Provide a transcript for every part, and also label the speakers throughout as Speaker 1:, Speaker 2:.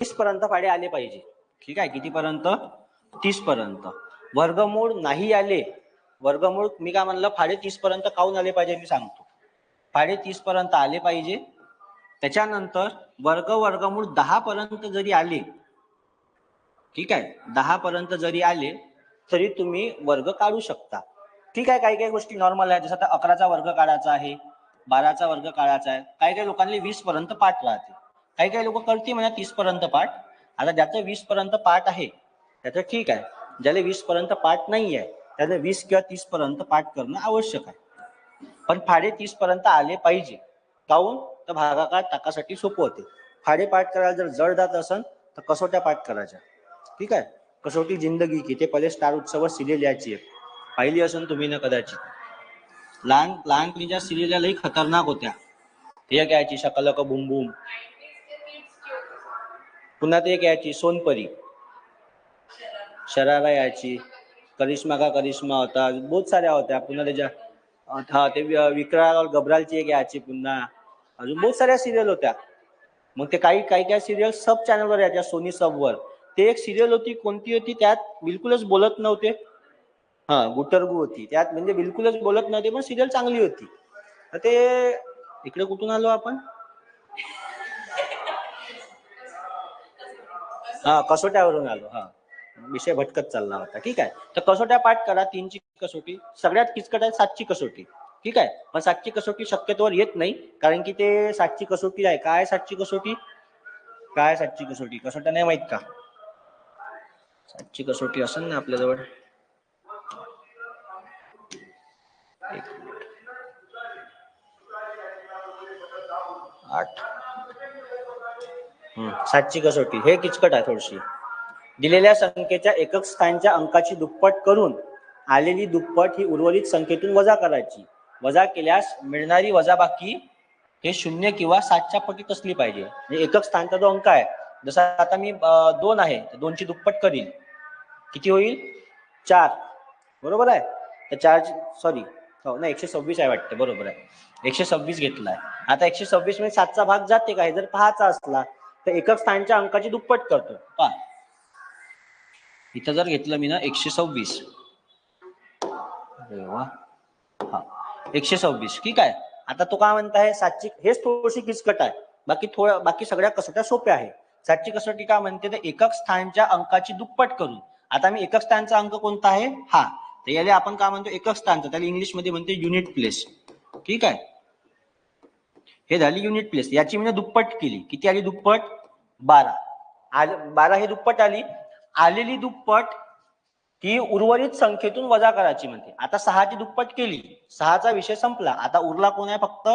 Speaker 1: 30 पर्यंत पाढे आले पाहिजे. ठीक आहे, कितीपर्यंत? 30 पर्यंत. वर्गमूळ नाही आले, वर्गमूळ मी काय म्हणलं, पाढे 30 पर्यंत काऊन आले पाहिजे मी सांगतो. पाढे 30 पर्यंत आले पाहिजे. त्याच्यानंतर वर्गमूळ 10 पर्यंत जरी आले, ठीक आहे, 10 पर्यंत जरी आले तरी तुम्ही वर्ग काढू शकता. ठीक आहे, काही काही गोष्टी नॉर्मल आहे, जसं आता 11चा वर्ग काढायचा आहे, 12चा वर्ग काढायचा आहे. काही काही लोकांनी 20 पर्यंत पाठ राहते, काही काही लोक करते म्हणा 30 पर्यंत पाठ. आता ज्याचं 20 पर्यंत पाठ आहे त्याचं ठीक आहे, ज्याला 20 पर्यंत पाठ नाही आहे त्याला 20 किंवा 30 पर्यंत पाठ करणं आवश्यक आहे. पण पाढे 30 पर्यंत आले पाहिजे. काऊन? तर भागाकार टाकासाठी सोपं होते. पाढे पाठ करायला जर जड जात असेल तर कसोट्या पाठ करायच्या. ठीक आहे, कसोटी जिंदगी की ते पहिले स्टार उत्सव सिरियल यायची आहे, पाहिली असेल तुम्ही ना कदाचित. लहानपणीच्या सिरियल लई खतरनाक होत्या. ते एक यायची शकलक बुम बुम, पुन्हा ते एक यायची सोनपरी, शरारा यायची, करिश्मा का करिश्मा होता, बहुत साऱ्या होत्या. पुन्हा त्याच्या हा ते विक्राल गबरालची एक यायची, पुन्हा अजून बहुत साऱ्या सिरियल होत्या. मग ते काही काही सिरियल सब चॅनलवर यायच्या, सोनी सबवर. ते एक सिरियल होती, कोणती होती, त्यात बिलकुलच बोलत नव्हते. हा, गुटरगू होती त्यात, म्हणजे बिलकुलच बोलत नव्हते, पण सिरियल चांगली होती. ते इकडे कुठून आलो आपण? हा, कसोट्यावरून आलो. हा, विषय भटकत चालला होता. ठीक आहे, तर कसोट्या पाठ करा. 3ची कसोटी सगळ्यात किचकट आहे, 7ची कसोटी. ठीक आहे, पण 7ची कसोटी शक्यतोवर येत नाही, कारण की ते 7ची कसोटी आहे. काय 7ची कसोटी? काय 7ची कसोटी? कसोट्या नाही माहित का? 7ची कसोटी असेल ना आपल्याजवळ. 8. 7ची कसोटी हे किचकट आहे थोडीशी. दिलेल्या संख्येच्या एकक स्थानच्या अंकाची दुप्पट करून आलेली दुप्पट ही उर्वरित संख्येतून वजा करायची. वजा केल्यास मिळणारी वजाबाकी हे 0 किंवा 7च्या पटीत असली पाहिजे. म्हणजे एकक स्थानचा जो अंक आहे, जसा आता मी 2 आहे, 2ची दुप्पट करील, किती होईल? 4. बरोबर आहे. तर 4 सॉरी हो नाही 126 आहे वाटतं, बरोबर आहे, 126 घेतलाय. आता 126 मध्ये 7चा भाग जाते का हे जर पाहायचा असला तर एकक स्थानच्या अंकाची दुप्पट करतो. पहा, इथं जर घेतलं मी ना 126, हा 126, ठीक आहे. आता तो काय म्हणताय, 7ची हेच थोडीशी किचकट आहे, बाकी सगळ्या कसोट्या सोप्या आहे. 7ची कसोटी काय म्हणते, तर एकक स्थानच्या अंकाची दुप्पट करून. आता मी एकक स्थानचा अंक कोणता आहे? हा, तर याला आपण काय म्हणतो? एकक स्थानचा, त्याला इंग्लिश मध्ये म्हणते युनिट प्लेस. ठीक आहे, हे झाली युनिट प्लेस. याची मी दुप्पट केली, किती आली दुप्पट? 12. 12 हे दुप्पट आली. आलेली दुप्पट ही उर्वरित संख्येतून वजा करायची म्हणते. आता 6ची दुप्पट केली, 6चा विषय संपला. आता उरला कोण आहे? फक्त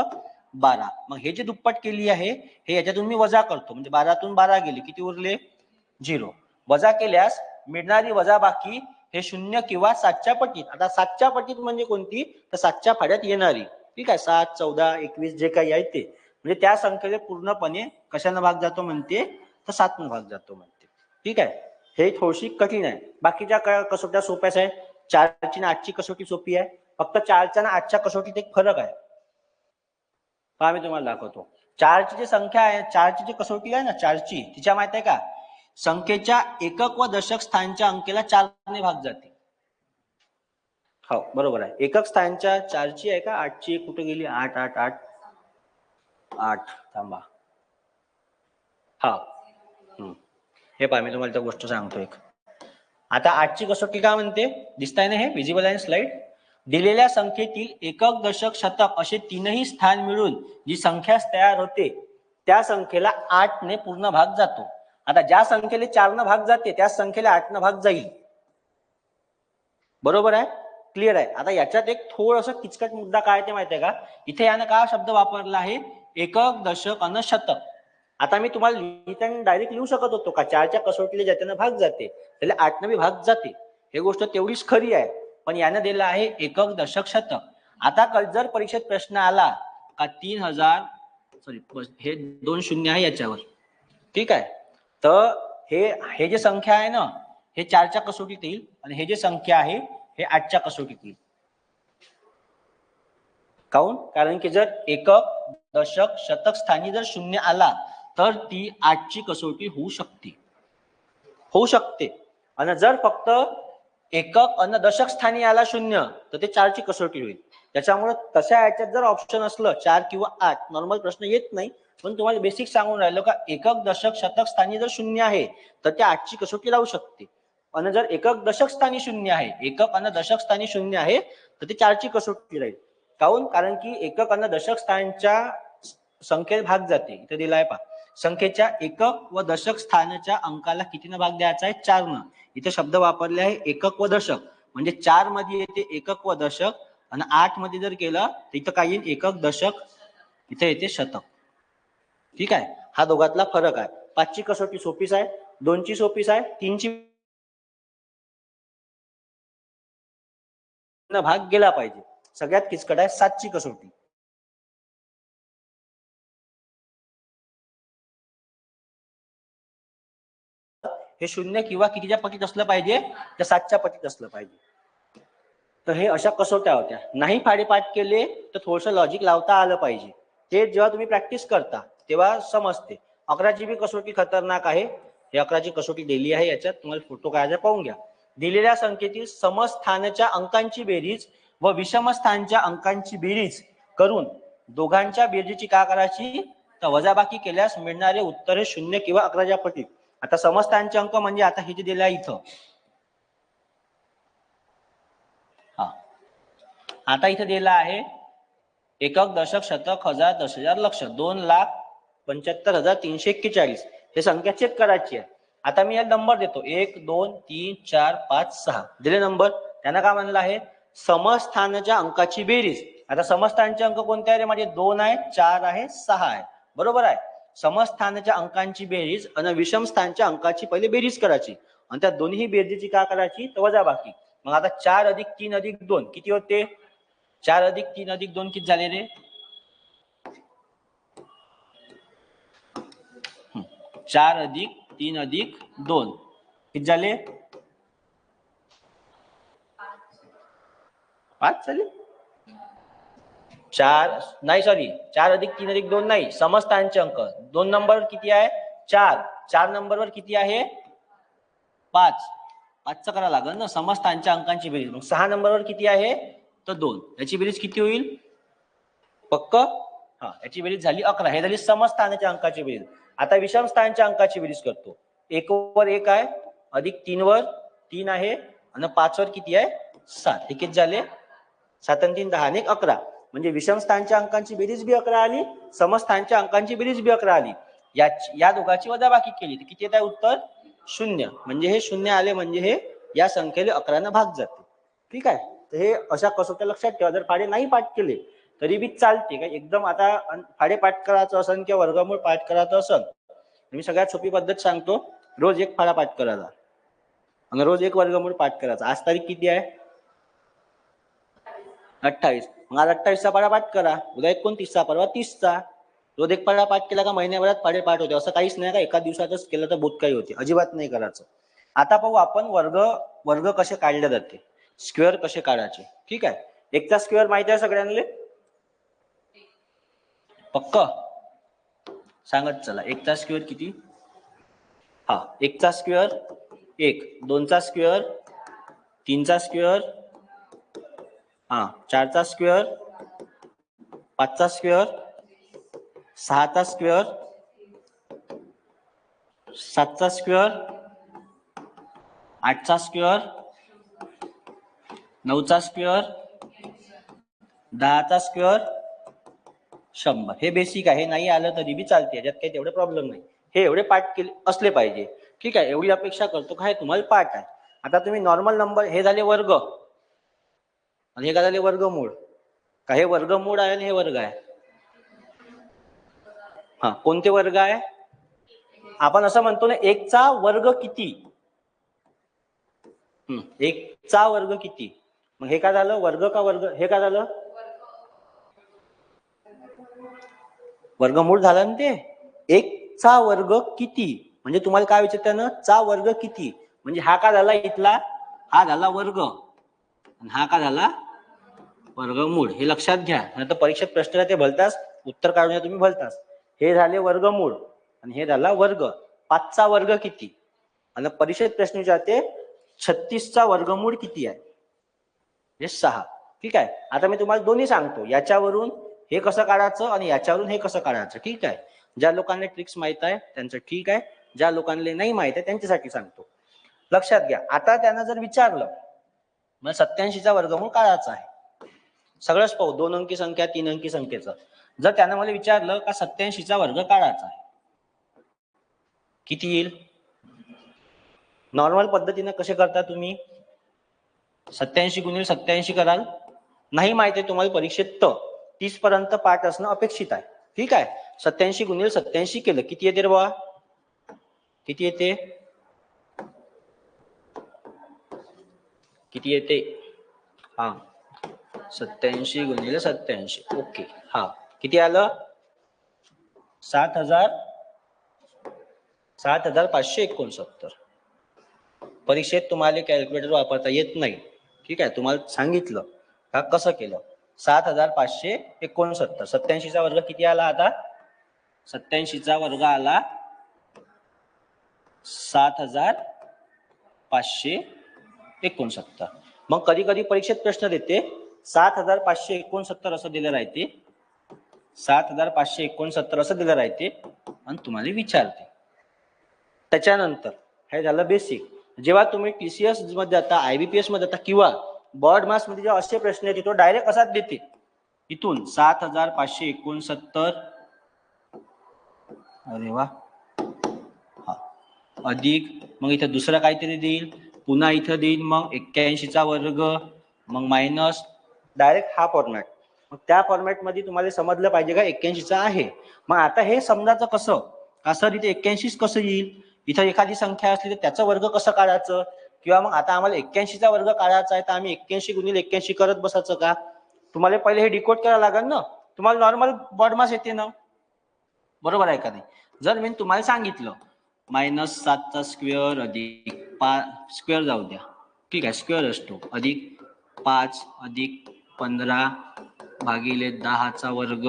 Speaker 1: 12. मग हे जे दुप्पट केली आहे हे याच्यातून मी वजा करतो, म्हणजे 12तून 12 गेले, किती उरले? 0. वजा केल्यास मिळणारी वजाबाकी हे 0 किंवा 7च्या पटीत. आता 7च्या पटीत म्हणजे कोणती? तर 7च्या पाड्यात येणारी. ठीक आहे, 7, 14, 21 जे काही आहे ते, म्हणजे त्या संख्येचे पूर्णपणे कशाने भाग जातो म्हणते? तर 7ने भाग जातो म्हणते. ठीक आहे, हे थोडीशी कठीण आहे. बाकीच्या कसोट्या सोप्याच आहे. 4ची आणि 8ची कसोटी सोपी आहे. फक्त 4च्या आणि 8च्या कसोटीत एक फरक आहे, पहा मी तुम्हाला दाखवतो. 4ची जी संख्या आहे, 4ची जी कसोटी आहे ना 4ची, तिच्या माहित आहे का, संख्येच्या एकक व दशक स्थानच्या अंकेला 4ने भाग जाते. हो बरोबर आहे, एकक स्थानच्या 4ची आहे का 8ची? कुठे गेली? 8 8 8 8 थांबा. हा, हे पहा मी तुम्हाला त्या गोष्ट सांगतो एक. आता 8ची कसोटी काय म्हणते? दिसताय ना, हे विजिबल आहे स्लाइड. दिलेल्या संख्येतील एकक, दशक, शतक असे तीनही स्थान मिळून जी संख्या तयार होते त्या संख्येला 8ने पूर्ण भाग जातो. आता ज्या संख्येला 4ने भाग जाते त्याच संख्येला 8ने भाग जाईल. बरोबर आहे, क्लिअर आहे. आता याच्यात एक थोडस किचकट मुद्दा काय ते माहिती आहे का, इथे यानं काय शब्द वापरला आहे? एकक, दशक आणि शतक. आता मी तुम्हाला लिहिताना डायरेक्ट लिहू शकत होतो का 4च्या कसोटीला ज्याच्यानं भाग जाते त्याला 8ने बी भाग जाते, हे गोष्ट तेवढीच खरी आहे. पण यानं दिलं आहे एकक, दशक, शतक. आता जर परीक्षेत प्रश्न आला का 3000 सॉरी हे 2 शून्य आहे याच्यावर, ठीक आहे, तर हे जे संख्या आहे ना हे 4च्या कसोटीत येईल आणि हे जे संख्या आहे हे 8च्या कसोटीत येईल. काऊन? कारण की जर एकक, दशक, शतक स्थानी जर 0 आला तर ती 8ची कसोटी होऊ शकते. आणि जर फक्त एकक आणि दशक स्थानी आला 0 तर ते 4ची कसोटी होईल. त्याच्यामुळे तशा याच्यात जर ऑप्शन असलं 4 किंवा 8, नॉर्मल प्रश्न येत नाही, पण तुम्हाला बेसिक सांगून राहिलो का एकक दशक शतक स्थानी जर 0 आहे तर त्या 8ची कसोटी लावू शकते. आणि जर एकक दशक स्थानी 0 आहे, एकक आणि दशक स्थानी 0 आहे तर ते 4ची कसोटी राहील. काऊन? कारण की एकक आणि दशक स्थानच्या संख्येत भाग जाते. इथे दिलाय पहा, संख्येच्या एकक व दशक स्थानाच्या अंकाला कितीनं भाग द्यायचा आहे? 4नं. इथे शब्द वापरले आहे एकक व दशक, म्हणजे 4 मध्ये येते एकक व दशक आणि 8 मध्ये जर केलं तर इथं काय येईल? एकक दशक, इथे येते शतक. ठीक आहे, हा दोघातला फरक आहे. 5ची कसोटी सोपीच आहे, 2ची सोपीच आहे, 3ची भाग गेला पाहिजे. सगळ्यात किचकट आहे 7ची कसोटी. हे 0 किंवा कितीच्या पटीत असलं पाहिजे? त्या 7च्या पटीत असलं पाहिजे. तर हे अशा कसोट्या होत्या. नाही पाठ केले तर थोडंसं लॉजिक लावता आलं पाहिजे. ते जेव्हा तुम्ही प्रॅक्टिस करता तेव्हा समजते. 11ची बी कसोटी खतरनाक आहे. हे 11ची कसोटी दिली आहे, याच्यात तुम्हाला फोटो काढायचा पाहून घ्या. दिलेल्या संख्येतील समस्थानाच्या अंकांची बेरीज व विषमस्थानच्या अंकांची बेरीज करून दोघांच्या बेरीजची काय करायची? तर वजाबाकी केल्यास मिळणारे उत्तर हे 0 किंवा 11च्या पटीत. आता समस्थानचे अंक म्हणजे आता हे जे दिलं आहे इथं, हा आता इथे दिला आहे एकक दशक शतक हजार दश हजार लक्ष 2,75,341. हे संख्या चेक करायची आहे. आता मी याला नंबर देतो 1 2 3 4 5 6 दिले नंबर. त्यांना काय म्हणलं आहे? समस्थानाच्या अंकाची बेरीज. आता समस्थानचे अंक कोणते आहे? माझे 2 आहे, 4 आहे, 6 आहे. बरोबर आहे. समस्थानाच्या अंकांची बेरीज आणि विषमस्थानच्या अंकाची पहिले बेरीज करायची आणि त्या दोन्ही बेरीजची काय करायची? तर वजाबाकी. मग आता 4 अधिक 3 अधिक 2 किती होते? 4 अधिक 3 अधिक 2 किती झाले रे? 4 अधिक 3 अधिक 2 किती झाले? 5 झाले. 4 नाही, सॉरी, 4 अधिक 3 अधिक 2 नाही, समस्थानचे अंक. 2 नंबर किती आहे? 4. 4 नंबरवर किती आहे? 5. 5चं करावं लागेल ना, समस्थानच्या अंकांची बेरीज. मग 6 नंबरवर किती आहे? तर 2. याची बेरीज किती होईल? पक्क? हा, याची बेरीज झाली 11. हे झाली समस्थानाच्या अंकाची बेरीज. आता विषमस्थानच्या अंकाची बेरीज करतो. 1 वर 1 आहे, अधिक 3 वर 3 आहे आणि 5 वर किती आहे? 7. हे किती झाले? 7 आणि 3 10 आणि 11. म्हणजे विषमस्थानच्या अंकांची बेरीज बी 11 आली, समस्थानच्या अंकांची बेरीज बी 11 आली. या दोघांची वजाबाकी केली तर किती येत आहे उत्तर? 0. म्हणजे हे 0 आले म्हणजे हे या संख्येला 11 भाग जाते. ठीक आहे. तर हे अशा कसोट्या लक्षात ठेवा. जर फाडे नाही पाठ केले तरी बी चालते. काय एकदम आता फाडे पाठ करायचं असेल किंवा वर्गमूळ पाठ करायचं असेल, मी सगळ्यात सोपी पद्धत सांगतो. रोज एक फाडा पाठ करायचा आणि रोज एक वर्गमूळ पाठ करायचा. आज तारीख किती आहे? 28. मग आज 28चा पाढा पाठ करा, उद्या 29चा, परवा 30चा. रोज एक पाढा पाठ केला का महिन्याभरात पाढे पाठ होते. असं काहीच नाही का एका दिवसातच केलं तर बहुत काही होते. अजिबात नाही करायचं. आता पाहू आपण वर्ग कसे काढले जाते, स्क्वेअर कसे काढायचे. ठीक आहे. एकचा स्क्वेअर माहिती आहे सगळ्यांना? पक्क सांगत चला. एकचा स्क्वेअर किती? हा, एकचा स्क्वेअर 1, 2चा स्क्वेअर, 3चा स्क्वेअर, हा 4चा स्क्वेअर, 5चा स्क्वेअर, 6चा स्क्वेअर, 7चा स्क्वेअर, 8चा स्क्वेअर, 9चा स्क्वेअर, 10चा स्क्वेअर, 100. हे बेसिक आहे. नाही आलं तरी बी चालते, याच्यात काही तेवढे प्रॉब्लेम नाही. हे एवढे पाठ केले असले पाहिजे. ठीक आहे. एवढी अपेक्षा करतो काय तुम्हाला पाठ आहे. आता तुम्ही नॉर्मल नंबर, हे झाले वर्ग आणि हे काय झाले? वर्गमूळ. का हे वर्गमूळ आहे आणि हे वर्ग आहे? हा, कोणते वर्ग आहे? आपण असं म्हणतो ना, 1चा वर्ग किती? 1चा वर्ग किती? मग हे काय झालं? वर्ग का वर्ग? हे काय झालं? वर्गमूळ झालं ना ते. 1चा वर्ग किती म्हणजे तुम्हाला काय विचारतं ना, चा वर्ग किती म्हणजे हा का झाला इथला? हा झाला वर्ग आणि हा का झाला? वर्गमूळ. हे लक्षात घ्या, नाही तर परीक्षेत प्रश्न ते भलताच उत्तर काढून तुम्ही भलताच. हे झाले वर्गमूळ आणि हे झाला वर्ग. 5चा वर्ग किती? आणि परीक्षेत प्रश्न विचारते 36चा वर्गमूळ किती आहे? हे 6. ठीक आहे. आता मी तुम्हाला दोन्ही सांगतो, याच्यावरून हे कसं काढायचं आणि याच्यावरून हे कसं काढायचं. ठीक आहे. ज्या लोकांना ट्रिक्स माहित आहे त्यांचं ठीक आहे, ज्या लोकांना नाही माहित आहे त्यांच्यासाठी सांगतो. लक्षात घ्या. आता त्यांना जर विचारलं मग 87चा वर्गमूळ काढायचा आहे, सगळंच पाहू, 2 अंकी संख्या 3 अंकी संख्येचं. जर त्यानं मला विचारलं का 87चा वर्ग काढायचा आहे, किती येईल? नॉर्मल पद्धतीने कसे करता तुम्ही? 87 गुणिले 87 कराल. नाही माहिती आहे तुम्हाला परीक्षेत तर 30 पर्यंत पाठ असणं अपेक्षित आहे. ठीक आहे. 87 गुणिले 87 केलं किती येते रे बाबा? किती येते? किती येते? हा, 87 गुणिले 87. ओके. हा, किती आलं? 7,569. परीक्षेत तुम्हाला कॅल्क्युलेटर वापरता येत नाही. ठीक आहे. तुम्हाला सांगितलं का कसं केलं. 7,569. 87चा वर्ग किती आला? आता 87चा वर्ग आला 7,569. मग कधी कधी परीक्षेत प्रश्न देते 7,569 असं दिलं राहते, 7,569 असं दिलं राहते आणि तुम्हाला विचारते. त्याच्यानंतर हे झालं बेसिक. जेव्हा तुम्ही टीसीएस मध्ये जाता, आयबीपीएस मध्ये जाता किंवा बॉर्ड मास मध्ये जेव्हा असे प्रश्न येते तो डायरेक्ट असाच देते, इथून 7,569 अरे वा, हा, अधिक मग इथं दुसरं काहीतरी देईल, पुन्हा इथं देईल, मग 81चा वर्ग, मग मायनस, डायरेक्ट हा फॉर्मॅट. मग त्या फॉर्मॅट मध्ये तुम्हाला समजलं पाहिजे का 81चा आहे. मग आता हे समजायचं कसं का सर इथे 81 कसं येईल, इथं एखादी संख्या असली तर त्याचा वर्ग कसं काढायचं, किंवा मग आता आम्हाला 81चा वर्ग काढायचा आहे तर आम्ही 81 गुणिले 81 करत बसायचं का? तुम्हाला पहिले हे डिकोड करायला लागेल ना. तुम्हाला नॉर्मल बॉर्ड मास येते ना, बरोबर आहे का नाही? जर मी तुम्हाला सांगितलं -7चा स्क्वेअर अधिक 5 स्क्वेअर जाऊ द्या, ठीक आहे, स्क्वेअर असतो, अधिक 5 अधिक 15 भागिले 10चा वर्ग,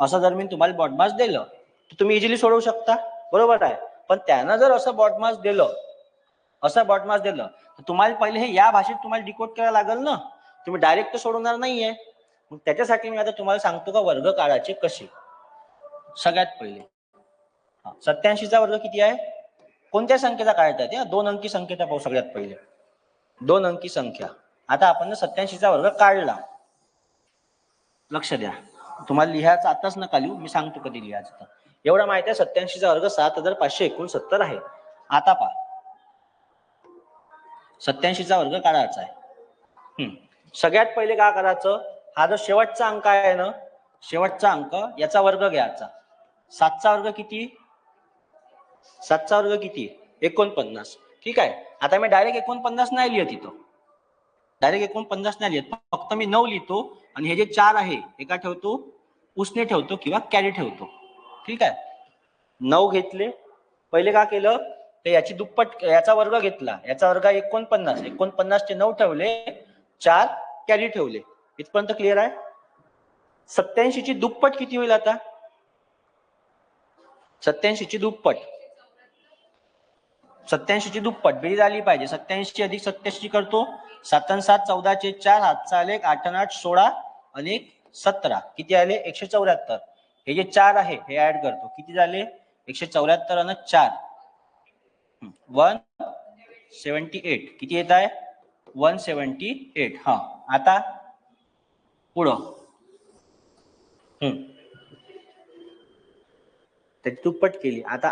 Speaker 1: असं जर मी तुम्हाला बॉडमास दिलं तर तुम्ही इझिली सोडवू शकता, बरोबर आहे. पण त्यानं जर असं बॉडमास दिलं, तर तुम्हाला पहिले हे या भाषेत तुम्हाला डिकोड करायला लागेल ना. तुम्ही डायरेक्ट तर सोडवणार नाहीये. मग त्याच्यासाठी मी आता तुम्हाला सांगतो का वर्ग काढायचे कसे. सगळ्यात पहिले 87चा वर्ग किती आहे? कोणत्या संख्येचा काढायचा आहे? 2 अंकी संख्येचा पाहू. सगळ्यात पहिले 2 अंकी संख्या. आता आपण 87चा वर्ग काढला. लक्ष द्या, तुम्हाला लिहायचं आताच नका लिहू, मी सांगतो कधी लिहायचं. तर एवढा माहिती आहे 87चा वर्ग 7,569 आहे. आता पहा 87चा वर्ग काढायचा आहे. सगळ्यात पहिले काय करायचं, हा जो शेवटचा अंक आहे ना, शेवटचा अंक याचा वर्ग घ्यायचा. 7चा वर्ग किती? 7चा वर्ग किती? 49. ठीक आहे. आता मी डायरेक्ट 49 नाही लिहत, इथं डायरेक्ट 49 नाही लिहत, फक्त मी 9 लिहितो आणि हे जे 4 आहे एका ठेवतो, उसने ठेवतो किंवा कॅरी ठेवतो. ठीक आहे. 9 घेतले. पहिले काय केलं, तर याची दुप्पट याचा वर्ग घेतला, याचा वर्ग 49, 49 चे 9 ठेवले, 4 कॅरी ठेवले. इथपर्यंत क्लिअर आहे? 87 ची दुप्पट किती होईल आता? 87 ची दुप्पट, 87 ची दुप्पट बेरीज आली पाहिजे. 87 अधिक 87 करतो, 7 आणि 7 14 चे 4, हातचा आले 8 आणि 8 16 आणि 17, किती आले? 174. हे जे 4 आहे हे ऍड करतो, किती झाले? 174 आणि 4 178. किती येत आहे? 178. हा, आता पुढं त्याची दुप्पट केली. आता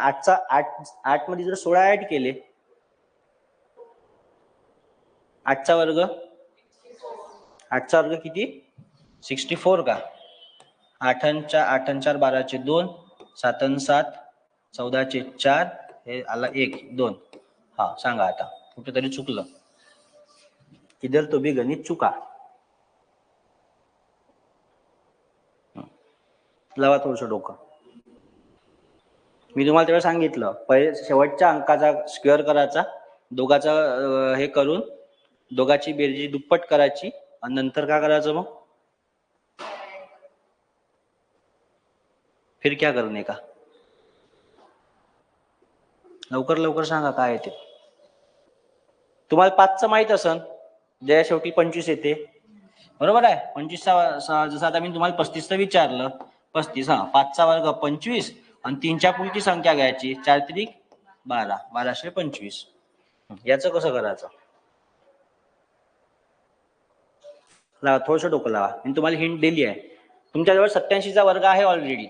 Speaker 1: 8 मध्ये जर 16 ऍड केले, 8चा वर्ग, 8चा वर्ग किती? 64 का? 8 आणि 4 12 चे 2, 7 आणि 7 14 चे 4, हे आला 1 2. हा, सांगा आता कुठेतरी चुकलं, इधर तो भी गणित चुका. लावा थोडस डोकं. मी तुम्हाला तेव्हा सांगितलं पहिले शेवटच्या अंकाचा स्क्वेअर करायचा, दोघाचा हे करून दोघाची बेरजी दुप्पट करायची आणि नंतर काय करायचं, मग फिर क्या करने का? लवकर लवकर सांगा काय आहे ते. तुम्हाला 5चं माहित असन, ज्या शेवटी 25 येते, बरोबर आहे. 25चा जसं आता मी तुम्हाला 35चं विचारलं, 35 हा 5चा वर्ग 25 आणि 3च्या पुढची संख्या घ्यायची, 4 त्रिक 12, 1225. याचं कसं करायचं? लावा, थोडंसं डोकं लावा. मी तुम्हाला हिंट दिली आहे. तुमच्याजवळ 87चा वर्ग आहे ऑलरेडी.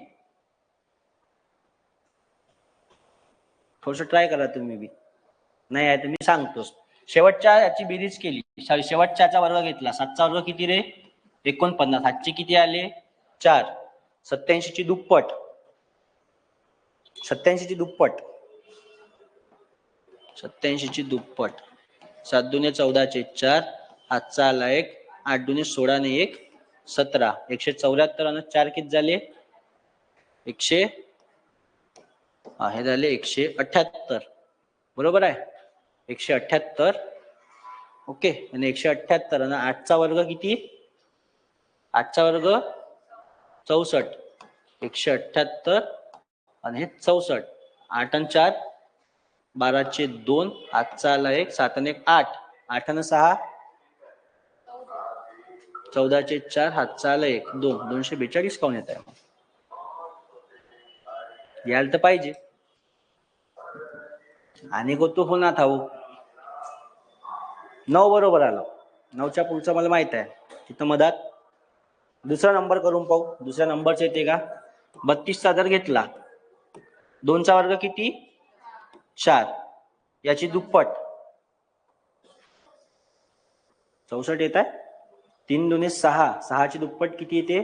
Speaker 1: थोडंसं ट्राय करा तुम्ही बी. नाही आहे तर मी सांगतोच. शेवटच्या याची बेरीज केली, शेवटच्याचा वर्ग घेतला, 7चा वर्ग किती रे? 49. 8चे किती आले? 4. 87ची दुप्पट. 87ची दुप्पट. 87ची दुप्पट. 7 दुने 14चे 4. आजचा आला 1. 8 दुने 16 ने 1 17. 174 आणि 4 किती झाले? 100. हे झाले 178. बरोबर आहे. 178. ओके. आणि 178 आणि 8चा वर्ग किती? 8चा वर्ग 64. 178 आणि हे 64. 8 आणि 4 12चे 2. आजचा आला 1. 7 आणि 1 8. 8 आणि 6 14चे 4. हातचा आला 1 2. 242 काऊन येत आहे? यायला तर पाहिजे. आणि गोतो हो ना थाऊ. 9 बरोबर आलं. 9च्या पुढचं मला माहित आहे. तिथं मधात दुसरा नंबर करून पाहू. दुसऱ्या नंबरचं येते का? 32चा जर घेतला, 2चा वर्ग किती? 4. याची दुप्पट 64 येत आहे. 3 दुने 6. 6ची दुप्पट किती येते?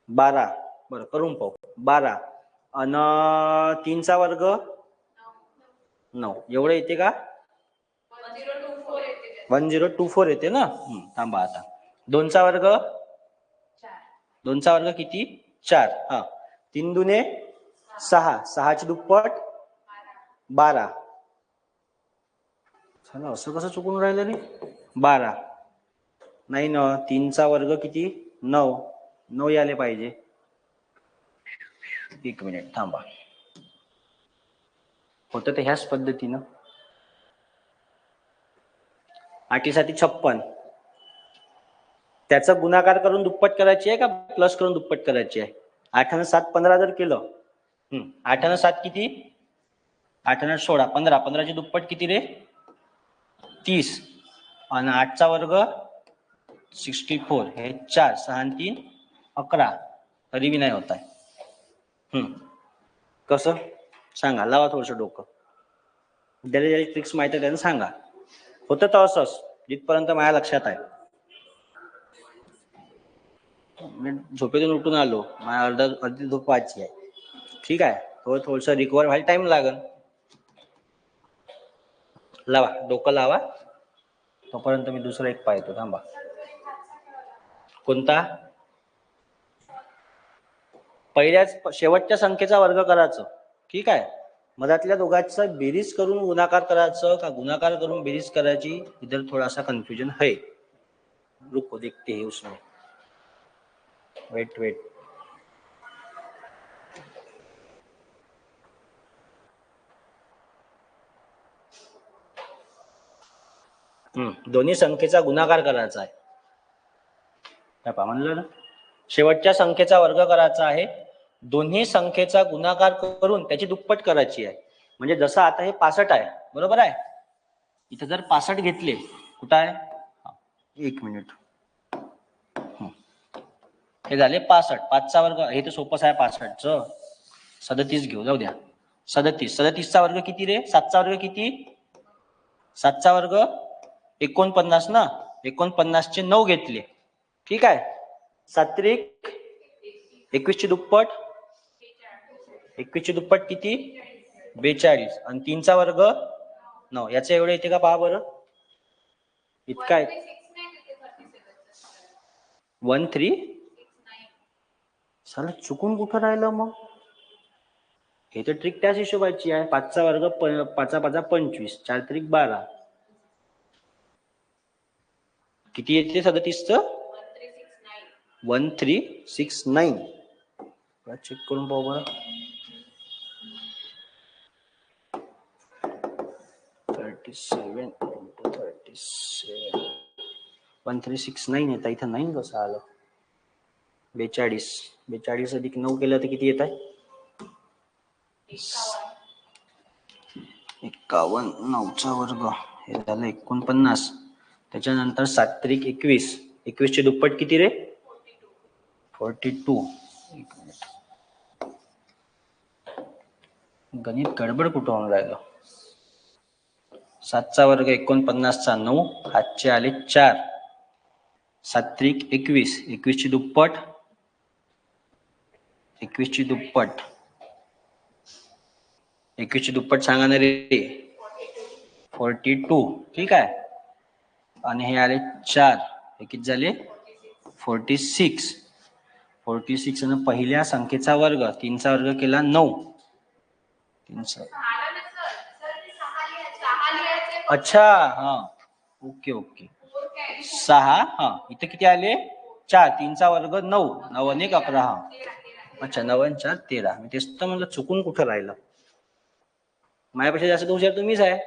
Speaker 1: 12. बरं, करून पाहू. 12 आणि 3चा वर्ग 9. एवढं येते का? 1024 येते ना. थांबा आता. 2चा वर्ग 2चा वर्ग किती? 4. हा 3 दुने 6. 6ची दुप्पट 12. चला, असं कसं चुकून राहिलं रे? 12 नाही ना. 3चा वर्ग किती? 9. 9 यायला पाहिजे. 1 मिनिट थांबा. होतं तर ह्याच पद्धतीनं. 8 साठी 56. त्याचा गुणाकार करून दुप्पट करायची आहे का प्लस करून दुप्पट करायची आहे? 8 आणि 7 15 जर केलं. 8 आणि 7 किती? 8 आणि 16 15. 15ची दुप्पट किती रे? 30. आणि 8चा वर्ग 64. हे 4. 6 आणि 3 11. तरी बी नाही होत आहे. कसं सांगा? लावा थोडंसं डोकं. ज्याला ट्रिक्स माहिती आहे त्यानं सांगा. होतं तर असंच, जिथपर्यंत माझ्या लक्षात आहे. मी झोपेतून उठून आलो, मला अर्धी झोप व्हायची आहे. ठीक आहे, थोडंसं रिकवर व्हायला टाइम लागेल. लावा डोकं लावा. तोपर्यंत मी दुसरा एक पाहतो. थांबा. कोणता? पहिल्याच शेवटच्या संख्येचा वर्ग करायचं. ठीक आहे. मधातल्या दोघांचं बेरीज करून गुणाकार करायचं का गुणाकार करून बेरीज करायची, इधर थोडासा कन्फ्युजन है. रुको देखते हैं उसमें. वेट. दोन्ही संख्येचा गुणाकार करायचा आहे. काय म्हणलं ना? शेवटच्या संख्येचा वर्ग करायचा आहे. दोन्ही संख्येचा गुणाकार करून त्याची दुप्पट करायची आहे. म्हणजे जसं आता हे 65 आहे, बरोबर आहे. इथं जर 65 घेतले, कुठं आहे? 1 मिनिट. हे झाले 65. 5चा वर्ग हे तर सोपंच आहे. 65चं 37 घेऊ, जाऊ द्या. 37चा वर्ग किती रे? 7चा वर्ग किती? 7चा वर्ग 49 ना. 49चे 9 घेतले. ठीक आहे. 7 त्रिक 21ची दुप्पट. 21ची दुप्पट किती? 42. आणि 3चा वर्ग 9. याचं एवढं येते का पहा बरं. इतका आहे. 13. साला चुकून कुठं राहिलं मग? हे तर ट्रिक त्याच हिशोबाची आहे. 5चा वर्ग 5 5 25. 4 त्रिक 12. किती येते 37चं? 1369. चेक करून पाहू बरं. 37 into 37 1369 येतं. इथं 9 कसं आलं? 42 42 अधिक 9 केलं तर किती येत आहे? 51 9चा वर्ग हे झालं 49. त्याच्यानंतर 7 त्रिक 21 21 चे दुप्पट किती रे? 42. गणित गडबड कुठं होऊन राहिलं? 7चा वर्ग 49चा 9 हातचे आले 4. 7 त्रिक 21 21 ची दुप्पट 21 ची दुप्पट 21 ची दुप्पट सांगा ना रे? 42. ठीक आहे. आणि हे आले 4 हे किती झाले? 46. 46 आणि पहिल्या संख्येचा वर्ग 3चा वर्ग केला 9. 3चा अच्छा हा ओके ओके 6 हा इथं किती आले? 4 3चा वर्ग 9 9 आणि 11 हा अच्छा 9 आणि 4 13. मी तेच तर म्हणलं चुकून कुठं राहिलं. माझ्यापेक्षा जास्त हुशार तुम्हीच आहे.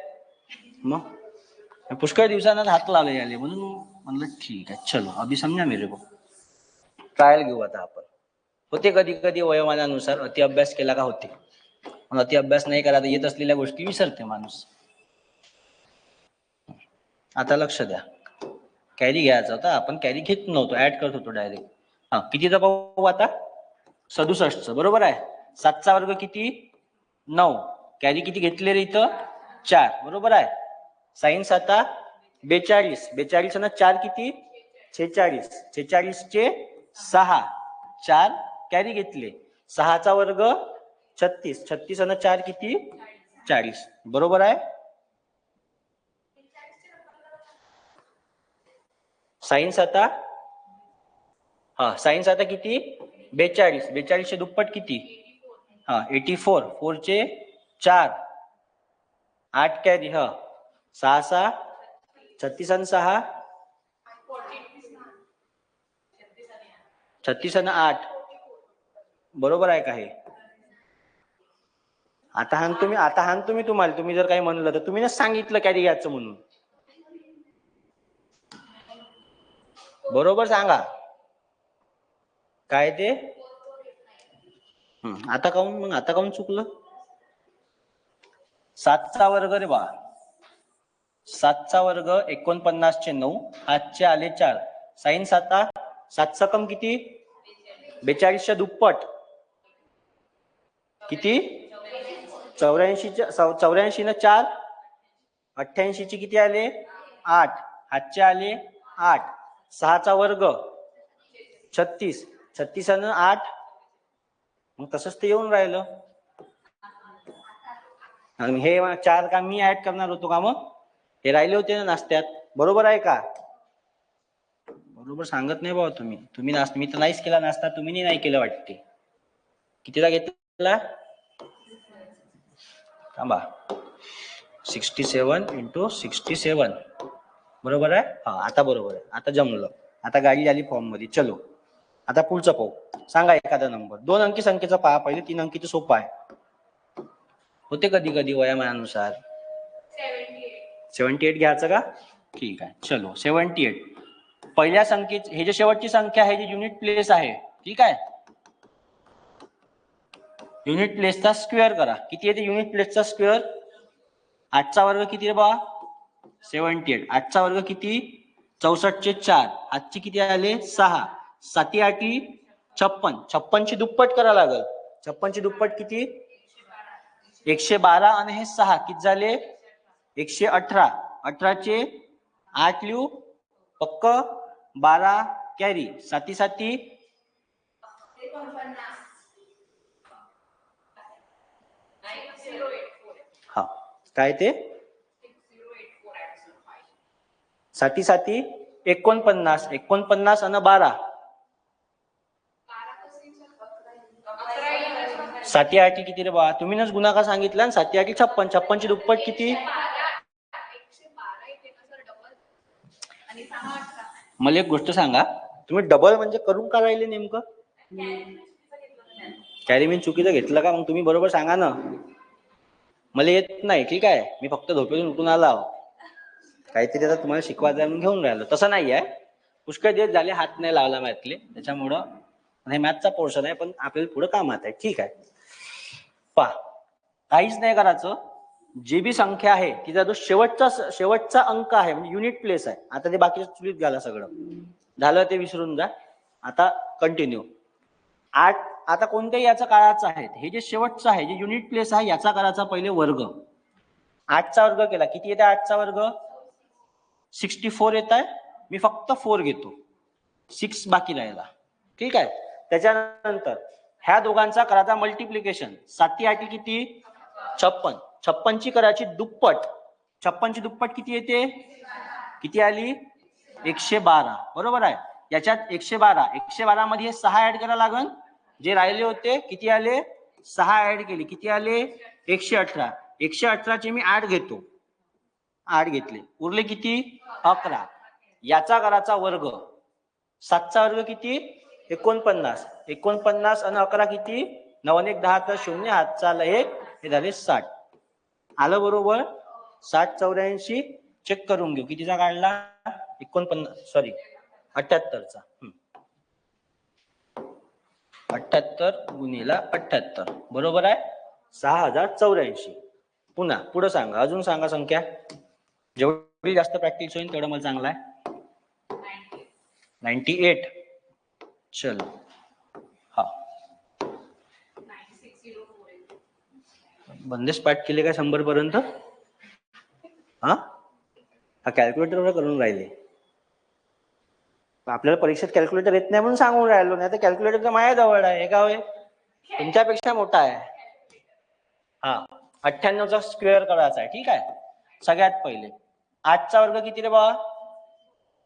Speaker 1: मग पुष्कळ दिवसांना हात लावले आले म्हणून म्हणलं ठीक आहे चलो अभि समजा मेरे को. ट्रायल घेऊ आता आपण. होते कधी कधी वयोमानानुसार अति अभ्यास केला का होते. अति अभ्यास नाही करा तर येत असलेल्या गोष्टी विसरते माणूस. आता लक्ष द्या. कॅरी घ्यायचा होता आपण कॅरी घेत नव्हतो ऍड करत होतो डायरेक्ट. हा कितीचा पाहू आता? 67 बरोबर आहे. 7चा वर्ग किती? 9. कॅरी किती घेतले रे इथं? 4 बरोबर आहे. साइन 7 42 42 आणि 4 किती? 46 46 चे 6 4 कॅरी घेतले. 6चा वर्ग 36 36 आणि 4 किती? 40 बरोबर आहे. साइन 7 हा साइन 7 किती? 42 42 चे दुप्पट किती? हा 84 4 चे 4 8 कॅरी हा 6 6 36 आणि 6 36 आणि 8 बरोबर आहे का हे? आता हान तुम्ही तुम्हाला तुम्ही जर काही म्हणलं तर तुम्ही ना सांगितलं कॅरी घ्यायचं म्हणून. बरोबर सांगा काय ते? आता काऊन चुकलं? 7चा वर्ग रे बा 7चा वर्ग 49 चे 9 हातचे आले 4 साइन 7 7 सकम किती? 42 च्या दुप्पट किती? 84 न 4 88 चे किती आले? 8 हातचे आले 8 6चा वर्ग 36 36 आणि 8 मग तसंच ते येऊन राहिलं. आणि हे 4 का मी ऍड करणार होतो का मग? हे राहिले होते ना नाश्त्यात बरोबर आहे का? बरोबर सांगत नाही बाबा तुम्ही नाश्ता मी तर नाहीच केला नाश्ता तुम्ही नाही केलं वाटते. कितीला घेतला? थांबा 67 into 67 बरोबर आहे. हा आता बरोबर आहे. आता जमलं. आता गाडी आली फॉर्म मध्ये. चलो आता पुढचं पाहू. सांगा एखादा नंबर 2 अंकी संख्येचा पहा. पहिले 3 अंकीचं सोपं आहे. होते कधी कधी वयामानानुसार 78 घ्यायचं का? ठीक आहे चलो 78 पहिल्या संख्येत हे जे शेवटची संख्या आहे जी युनिट प्लेस आहे ठीक आहे. युनिट प्लेसचा स्क्वेअर करा. किती येते युनिट प्लेसचा स्क्वेअर? 8चा वर्ग किती रे बा? 78 8चा वर्ग किती? 64 चे 4 आजची किती आले? 6 7 8 56 56 ची दुप्पट करा लागल. 56 ची दुप्पट किती? 112 आणि हे 6 किती झाले? 118 18 चे 8 लिहू पक्क 12 कॅरी 7 7 हा काय ते 7 7 49 49 आणि 12 7 8 किती रे बा? तुम्हीच गुणाकार सांगितला ना 7 8 56 56 ची दुप्पट किती? मला एक गोष्ट सांगा तुम्ही डबल म्हणजे करून का राहिले नेमकं? कॅरी मी चुकीचं घेतलं का? मग तुम्ही बरोबर सांगा ना. मला येत नाही, ठीक आहे, मी फक्त झोपेतून उठून आलो, काहीतरी आता तुम्हाला शिकवायचं म्हणून घेऊन राहिलो. तसं नाही आहे, पुष्कळ दिवस झाले हात नाही लावला मॅथले, त्याच्यामुळं हे मॅथचा पोर्शन आहे, पण आपल्याला पुढे कामात आहे. ठीक आहे, पहा, काहीच नाही करायचं. जी बी संख्या आहे तिचा जो शेवटचा अंक आहे म्हणजे युनिट प्लेस आहे. आता ते बाकी चुलीत घाला, सगळं झालं ते विसरून जा. आता कंटिन्यू. 8 आता कोणत्याही याचा काळाचा आहे, हे जे शेवटचं आहे जे युनिट प्लेस आहे याचा करायचा पहिले वर्ग. 8चा वर्ग केला किती येते? 8चा वर्ग 64 येत आहे. मी फक्त 4 घेतो, 6 बाकी राहिला. ठीक आहे, त्याच्यानंतर ह्या दोघांचा करायचा मल्टिप्लिकेशन. 7 8 किती? 56. 56ची करायची दुप्पट. 56ची दुप्पट किती येते? किती आली? 112. बरोबर आहे. याच्यात 112 मध्ये 6 ऍड करायला लागल. जे राहिले होते किती आले? 6 ऍड केले, किती आले? 118. 118चे मी 8 घेतो, 8 घेतले, उरले किती? 11. याचा कराचा वर्ग. 7चा वर्ग किती? 49. 49 आणि 11 किती? 9 आणि 1 10 तर 0, हातचा आला 1, हे झाले 60. आलं बरोबर? 60 84 चेक करून घेऊ कितीचा काढला? 78चा. 78 गुणिले 78 बरोबर आहे 6084. पुन्हा पुढे सांगा, अजून सांगा संख्या. जेवढी जास्त प्रॅक्टिस होईल तेवढं मला चांगलं आहे. 98. चलो, हा बंदेश पाठ केले का 100 पर्यंत? हा कॅल्क्युलेटर करून राहिले. आपल्याला परीक्षेत कॅल्क्युलेटर येत नाही म्हणून सांगून राहिलो, नाही तर कॅल्क्युलेटर तर माझ्या जवळ आहे. का होय? तुमच्यापेक्षा मोठा आहे. हा 98चा स्क्वेअर करायचा आहे. ठीक आहे, सगळ्यात पहिले 8चा वर्ग किती रे बाबा?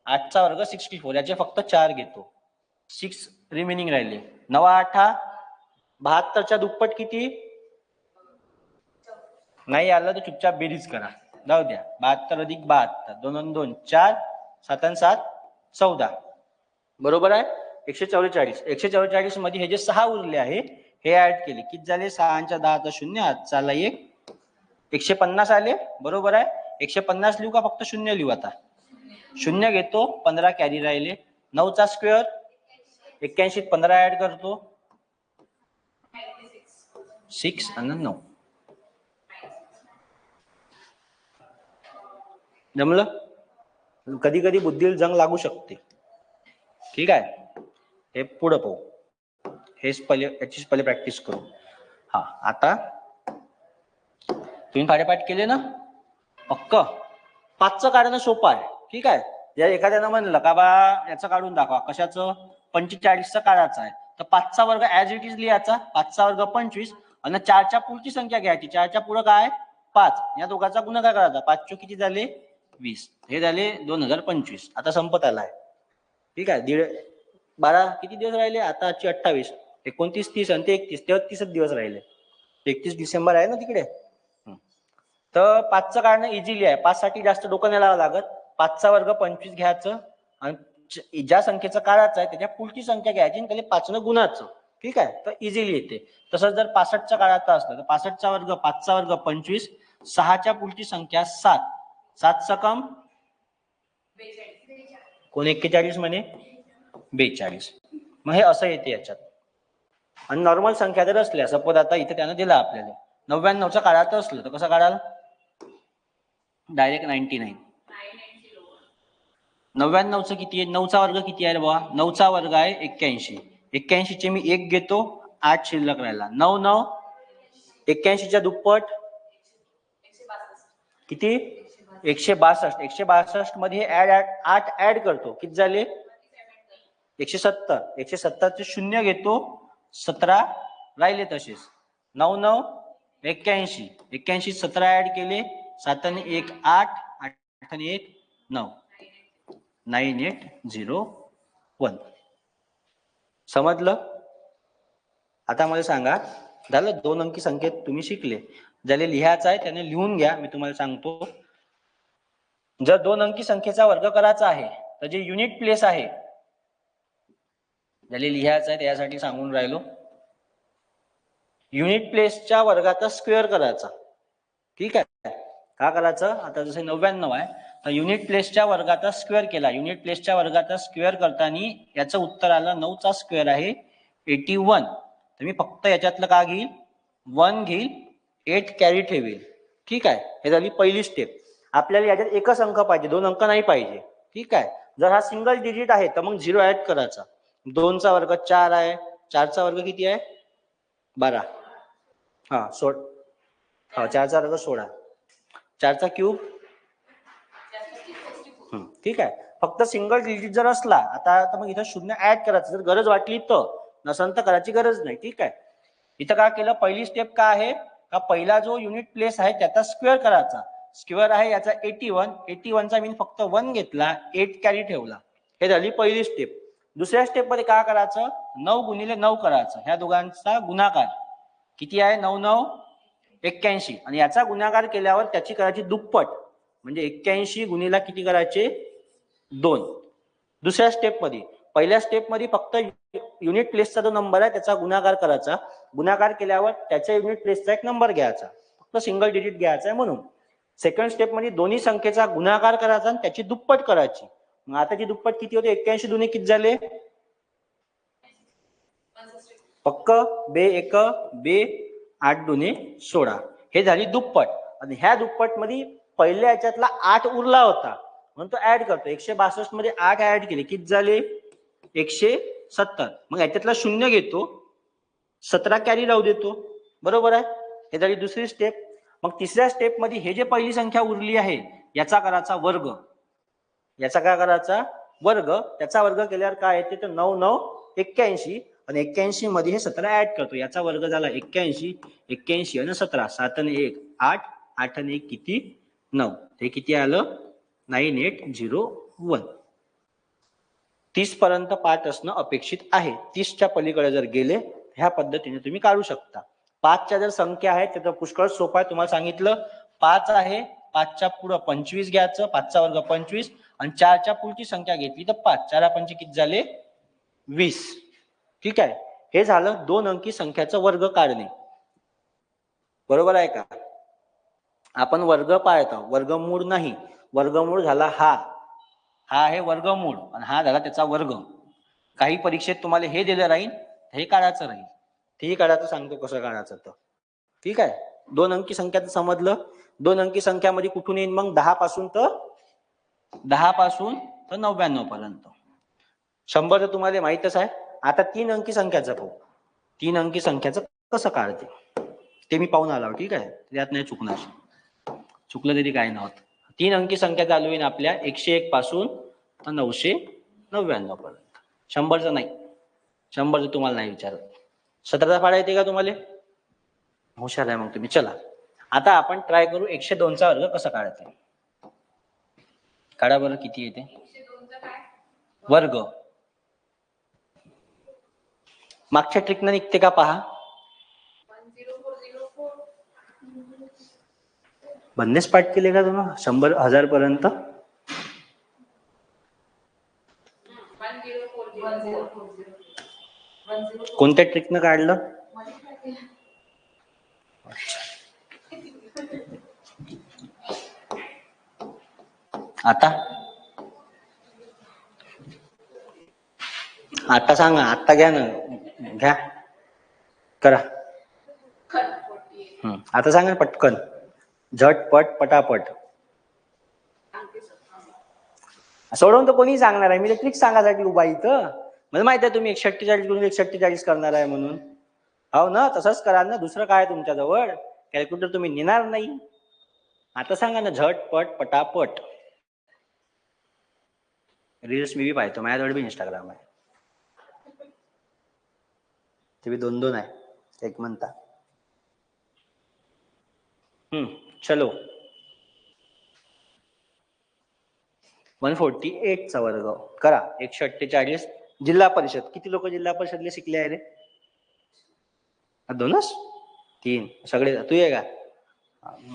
Speaker 1: 8चा वर्ग 64. याचे फक्त 4 घेतो, 6 रिमेनिंग राहिले. 9 8 72च्या दुप्पट किती? नाही आलं तर चुपचाप बेरीज करा, जाऊ द्या. 72 अधिक 72, 2 आणि 2 4, 7 आणि 7 14. बरोबर आहे. 144. 144 मध्ये हे जे 6 उरले आहे हे ऍड केले, किती झाले? 6 आणि 10 तर 0, हातचा आला 1, 150 आले. बरोबर आहे. 150 लिहू का फक्त 0 लिहू? आता 0 घेतो, 15 कॅरी राहिले. 9चा स्क्वेअर 81, 15 ऍड करतो, 6 आणि 9. जमलं? कधी कधी बुद्धीला जंग लागू शकते. ठीक आहे, हे पुढे पाहू, हेच पहिले, याचीच पहिले प्रॅक्टिस करू. हा आता तुम्ही पाठ केले ना पक्क? 5चं काढणं सोपं आहे. ठीक आहे, जर एखाद्यानं म्हणलं का बा याचं काढून दाखवा, कशाचं? 45चं काढायचं आहे, तर 5चा वर्ग ऍज इट इज लिहायचा. 5चा वर्ग 25 आणि 4च्या पुढची संख्या घ्यायची. 4च्या पुढे काय? 5. या दोघांचा गुणाकार करायचा. 5 चोक किती झाले? 20. हे झाले 2025. आता संपत आलाय. ठीक आहे, 12 किती दिवस राहिले आता? आजची 28, 29, 30 आणि ते 31, तेव्हा 30 दिवस राहिले. 31 डिसेंबर आहे ना तिकडे. तर 5चं काढणं इझिली आहे. 5 साठी जास्त डोकं नाही लावावं लागत. 5चा वर्ग 25 घ्यायचं आणि ज्या संख्येचं काढायचं आहे त्याच्या पुढची संख्या घ्यायची आणि त्याला 5 गुणाचं. ठीक आहे, तर इझिली येते. तसंच जर 65चं काढायचं असलं तर 65चा वर्ग 5चा वर्ग 25, 6च्या पुढची संख्या 7, 7 सकम कोण? 41 म्हणे 42. मग हे असं येते याच्यात. आणि नॉर्मल संख्या जर असल्या, सपोज आता इथे त्यानं दिला आपल्याला 99चं काढायचं असलं तर कसं काढाल? डायरेक्ट 99. 99चं किती आहे? 9चा वर्ग किती आहे बाबा? 9चा वर्ग आहे 81. 81चे मी 1 घेतो, 8 शिल्लक राहिला. 9 9 81च्या दुप्पट किती? 162. 162 मध्ये 8 ऍड करतो, किती झाले? 170. 170चे 0 घेतो, 17 राहिले तसेच. 9 9 81. 81 17 ऍड केले, 7 आणि 1 8, 8 आणि 1 9, 9801. समजलं? आता मला सांगा, झालं 2 अंकी संख्येत तुम्ही शिकले. ज्याला लिहायचं आहे त्याने लिहून घ्या, मी तुम्हाला सांगतो. जर 2 अंकी संख्येचा वर्ग करायचा आहे तर जे युनिट प्लेस आहे, ज्याला लिहायचं आहे त्यासाठी सांगून राहिलो, युनिट प्लेसच्या वर्गाचा स्क्वेअर करायचा. ठीक आहे. का करायचं, आता जसं 99 आहे तर युनिट प्लेसच्या वर्गाचा स्क्वेअर केला, युनिट प्लेसच्या वर्गाचा स्क्वेअर करताना याचं उत्तर आलं 9चा स्क्वेअर आहे 81. तर मी फक्त याच्यातलं का घेईल 1 घेईल, 8 कॅरी ठेवेल. ठीक आहे, हे झाली पहिली स्टेप. आपल्याला याच्यात एकच अंक पाहिजे, 2 अंक नाही पाहिजे. ठीक आहे, जर हा सिंगल डिजिट आहे तर मग 0 ऍड करायचा. 2चा वर्ग 4 आहे, 4चा वर्ग किती आहे 12. हा 4चा वर्ग 16, 4चा क्यूब. ठीक आहे, फक्त सिंगल डिजिट जर असला आता मग इथं 0 ऍड करायचं, जर गरज वाटली तर, नसेल तर करायची गरज नाही. ठीक आहे, इथं काय केलं, पहिली स्टेप काय आहे का पहिला जो युनिट प्लेस आहे त्याचा स्क्वेअर करायचा. स्क्वेअर आहे याचा 81चा मी फक्त 1 घेतला, 8 कॅरी ठेवला. हे झाली पहिली स्टेप. दुसऱ्या स्टेप मध्ये काय करायचं, 9 गुणिले 9 करायचं. ह्या दोघांचा गुणाकार किती आहे, 9 9 81, आणि याचा गुणाकार केल्यावर त्याची करायची दुप्पट, म्हणजे 81 गुणिला किती करायचे 2. दुसऱ्या स्टेप मध्ये, पहिल्या स्टेप मध्ये फक्त युनिट प्लेसचा जो नंबर आहे त्याचा गुणाकार करायचा, गुणाकार केल्यावर त्याच्या युनिट प्लेसचा एक नंबर घ्यायचा, फक्त सिंगल डिजिट घ्यायचा आहे म्हणून. सेकंड स्टेप मध्ये दोन्ही संख्येचा गुणाकार करायचा आणि त्याची दुप्पट करायची. मग आताची दुप्पट किती होते, 81 दुने किती झाले, पक्क बे 1 बे 8 दुने 16, हे झाली दुप्पट. आणि ह्या दुप्पट मध्ये पहिल्या याच्यातला 8 उरला होता म्हणून तो ऍड करतो. 162 मध्ये 8 ऍड केले, किती झाले 170. मग याच्यातला 0 घेतो, 17 कॅरी राहू देतो. बरोबर आहे, हे झाली दुसरी स्टेप. मग तिसऱ्या स्टेप मध्ये हे जे पहिली संख्या उरली आहे याचा करायचा वर्ग, याचा काय करायचा वर्ग, त्याचा वर्ग केल्यावर काय येते तर 9 9 81, आणि 81 मध्ये हे 17 ऍड करतो, याचा वर्ग झाला 81, 81 आणि 17, 7 आणि 1 8, 8 आणि 1 किती 9, हे किती आलं 9801. 30 पर्यंत पाठ असणं अपेक्षित आहे. 30च्या पलीकडे जर गेले ह्या पद्धतीने तुम्ही काढू शकता. 5च्या जर संख्या आहेत तर पुष्कळ सोपं आहे, तुम्हाला सांगितलं 5 आहे, 5च्या पुढे 25 घ्यायचं, 5चा वर्ग 25, आणि 4च्या पुढची संख्या घेतली तर 5, 4 5 किती झाले 20. ठीक आहे, हे झालं 2 अंकी संख्याचा वर्ग काढणे. बरोबर आहे का, आपण वर्ग पाहतो, वर्गमूळ नाही. वर्गमूळ झाला हा आहे वर्गमूळ, आणि हा झाला त्याचा वर्ग. काही परीक्षेत तुम्हाला हे दिलं राहील, हे काढायचं राहील, तेही काढायचं सांगतो कसं काढायचं तर. ठीक आहे, 2 अंकी संख्याचं समजलं. 2 अंकी संख्यामध्ये कुठून येईल मग 10 पासून तर 99 पर्यंत. 100 तर तुम्हाला माहितच आहे. आता 3 अंकी संख्याचं पाहू, 3 अंकी संख्याचं कसं काढते ते मी पाहून आलो. ठीक आहे, त्यात नाही चुकणार, चुकलं तरी काय नव्हतं. 3 अंकी संख्या चालू येईल आपल्या 101 पासून 999 पर्यंत. 100चं नाही, 100चं तुम्हाला नाही विचारत. 17चा पाढा येते का तुम्हाला, हुशार आहे मग तुम्ही. चला आता आपण ट्राय करू 102चा वर्ग कसा काढायचा. काढा बरं, किती येते वर्ग. मागच्या ट्रिकनं निघते का पहा. बंदेच पाठ केले का तुम्ही 100 1000 पर्यंत. कोणत्या ट्रिकनं काढलं, आता सांगा, आता घ्या ना, घ्या करा. आता सांगा पटकन, झटपट पटापट. सोडवून तर कोणी सांगणार आहे, मी तर ट्रिक सांगायसाठी उभा इथं. मला माहित आहे तुम्ही 148 गुणिले 148 करणार आहे म्हणून. हो ना, तसंच करा ना, दुसरं काय तुमच्या जवळ कॅल्क्युलेटर तुम्ही नेणार नाही. आता सांगा ना, झटपट पटापट. रील्स मी बी पाहतो, माझ्याजवळ बी इंस्टाग्राम आहे, ते बी 2-2 आहे, एक म्हणता. चलो 148चा वर्ग करा. 148. जिल्हा परिषद, किती लोक जिल्हा परिषदले शिकले आहे रे, 2च 3 सगळे. तू आहे का,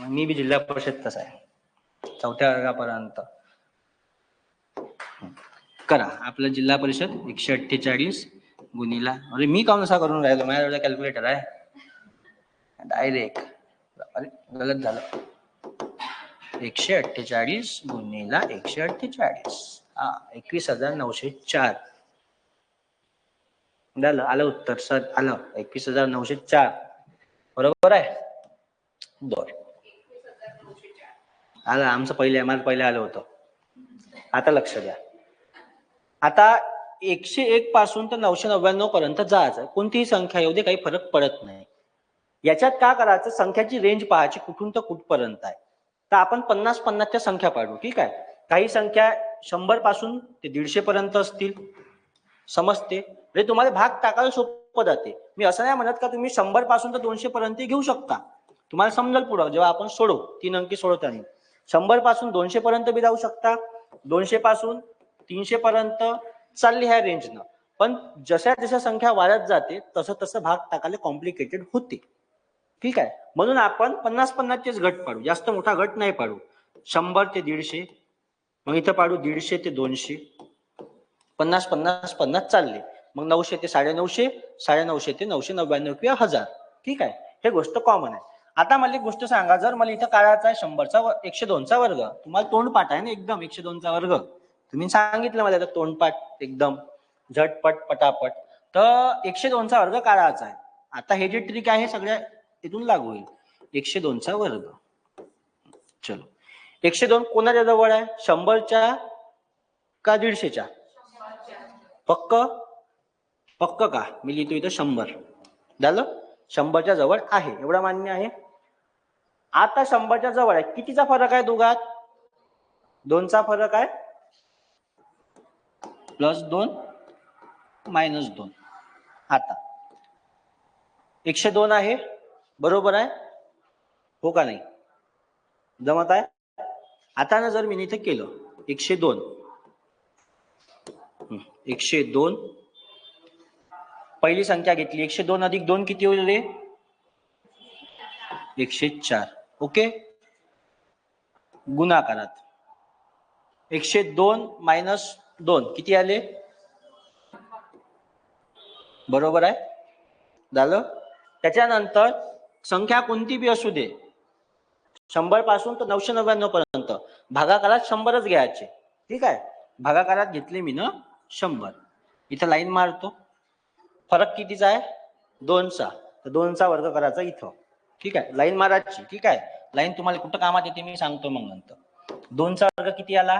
Speaker 1: मी बी जिल्हा परिषद तसा आहे, 4थ्या वर्गापर्यंत. करा आपलं जिल्हा परिषद 148 गुणिला, अरे मी काम असा करून राहिलो, माझ्याजवळ कॅल्क्युलेटर आहे डायरेक्ट. अरे गलत झालं. 148 गुणिला 148 हा 21,904 झालं. आलं उत्तर सर, आलं 21,904 बरोबर आहे. बर आलं आमचं पहिले, आम्हाला पहिले आलं होतं. आता लक्ष द्या. आता 101 पासून तर 999 पर्यंत जायचं. कोणतीही संख्या येऊ दे, काही फरक पडत नाही. याच्यात काय करायचं, संख्याची रेंज पाहायची कुठून तर कुठपर्यंत आहे. तर आपण 50-50च्या संख्या पाडू. ठीक आहे. काही संख्या 100 पासून ते 150 पर्यंत असतील. समजते. म्हणजे तुम्हाला भाग टाकायला सोपं जाते. मी असं नाही म्हणत का तुम्ही 100 पासून तर 200 पर्यंत घेऊ शकता. तुम्हाला समजेल पुढं जेव्हा आपण सोडू 3 अंकी सोडवताना. 100 पासून 200 पर्यंत बी जाऊ शकता. 200 पासून 300 पर्यंत चालली ह्या रेंजनं. पण जशा जशा संख्या वाढत जाते तसं तसं भाग टाकायला कॉम्प्लिकेटेड होते. ठीक आहे. म्हणून आपण 50-50चेच गट पाडू. जास्त मोठा गट नाही पाडू. 100 ते 150, मग इथं पाडू 150 ते 200, 50-50-50 चालले. मग 900 ते 950, 950 ते 999 किंवा 1000. ठीक आहे. हे गोष्ट कॉमन आहे. आता मला एक गोष्ट सांगा, जर मला इथं काढायचा आहे 100चा वर्ग, तुम्हाला तोंडपाठ आहे ना एकदम 102चा वर्ग. तुम्ही सांगितलं मला तोंडपाठ एकदम झटपट पटापट. तर 102चा वर्ग काढायचा आहे. आता हे जे ट्रिक आहे सगळ्या इथून लागू होईल. 102चा वर्ग. चलो 102 कोणाच्या जवळ आहे, 100च्या का 150च्या? पक्क पक्क का? मी लिहितो इथं 100 झालं. 100च्या जवळ आहे एवढा मान्य आहे. आता 100च्या जवळ आहे. कितीचा फरक आहे दोघात? 2चा फरक आहे. +2 -2. आता 102 आहे बरोबर आहे हो का नाही? जमत आहे. आता ना जर मी इथे केलं 102 पहिली संख्या घेतली. 102 अधिक 2 किती होईल रे? 104. ओके. गुणाकारात 102 - 2 किती आले? बरोबर आहे. झालं. त्याच्यानंतर संख्या कोणती बी असू दे, 100 पासून तर 999 पर्यंत भागाकारात 100च घ्यायचे. ठीक आहे. भागाकारात घेतले मी ना 100. इथं लाईन मारतो. फरक कितीचा आहे? 2चा. तर 2चा वर्ग करायचा इथं. ठीक आहे. लाईन मारायची. ठीक आहे. लाईन तुम्हाला कुठं कामात येते मी सांगतो मग नंतर. 2चा वर्ग किती आला?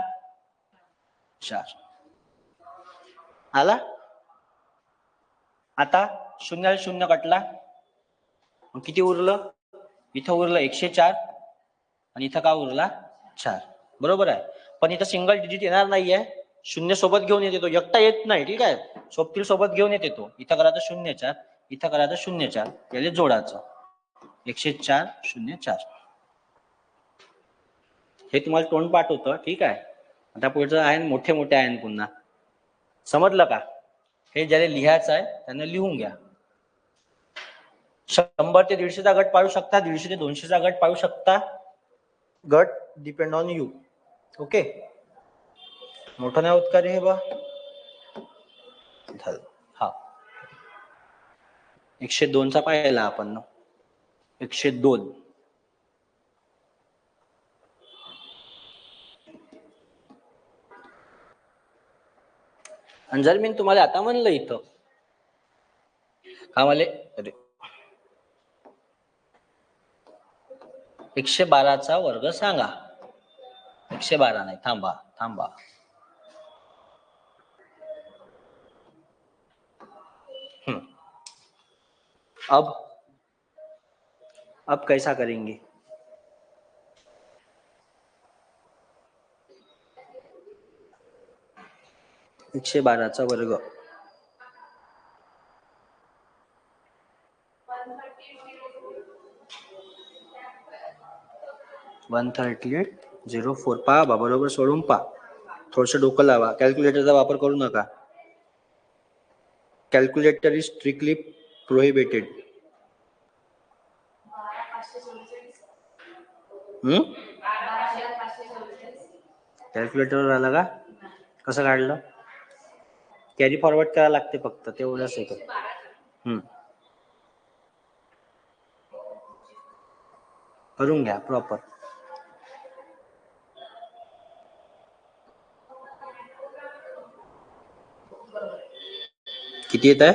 Speaker 1: 4 आला. आता 0 0 कटला. मग किती उरलं? इथं उरलं 104 आणि इथं का उरला? 4. बरोबर आहे. पण इथं सिंगल डिजिट येणार नाहीये. 0 सोबत घेऊन येते तो, एकटा येत नाही. ठीक आहे. सोबतील सोबत घेऊन येते तो. इथं करायचं 0 4, इथं करायचं 0 4, याला जोडायचं 104 0 4. हे तुम्हाला तोंडपाठ होतं. ठीक आहे. आता पुढचं आहे मोठे मोठे आहे पुन्हा. समजलं का? हे ज्याला लिहायचं आहे त्यांना लिहून घ्या. 100 ते 150चा गट पाडू शकता. 150 ते 200चा गट पाडू शकता. गट डिपेंड ऑन यू. ओके. मोठं नाही होत का रे हे बा? हा 102चा पाहिला आपण. 102 आणि जर मी तुम्हाला आता म्हणलं इथं का मला अरे 112चा वर्ग सांगा. 112 नाही, थांबा थांबा. अब कैसा करेंगे? एकशे 12चा वर्ग 13804. पहा बा बरोबर सोडून पहा. थोडस डोकं लावा. कॅल्क्युलेटरचा वापर करू नका. Calculator is strictly prohibited. कॅल्क्युलेटरवर आला का? कसं काढलं? कॅरी फॉरवर्ड करायला लागते फक्त तेवढंच आहे. करून घ्या प्रॉपर. किती येत आहे?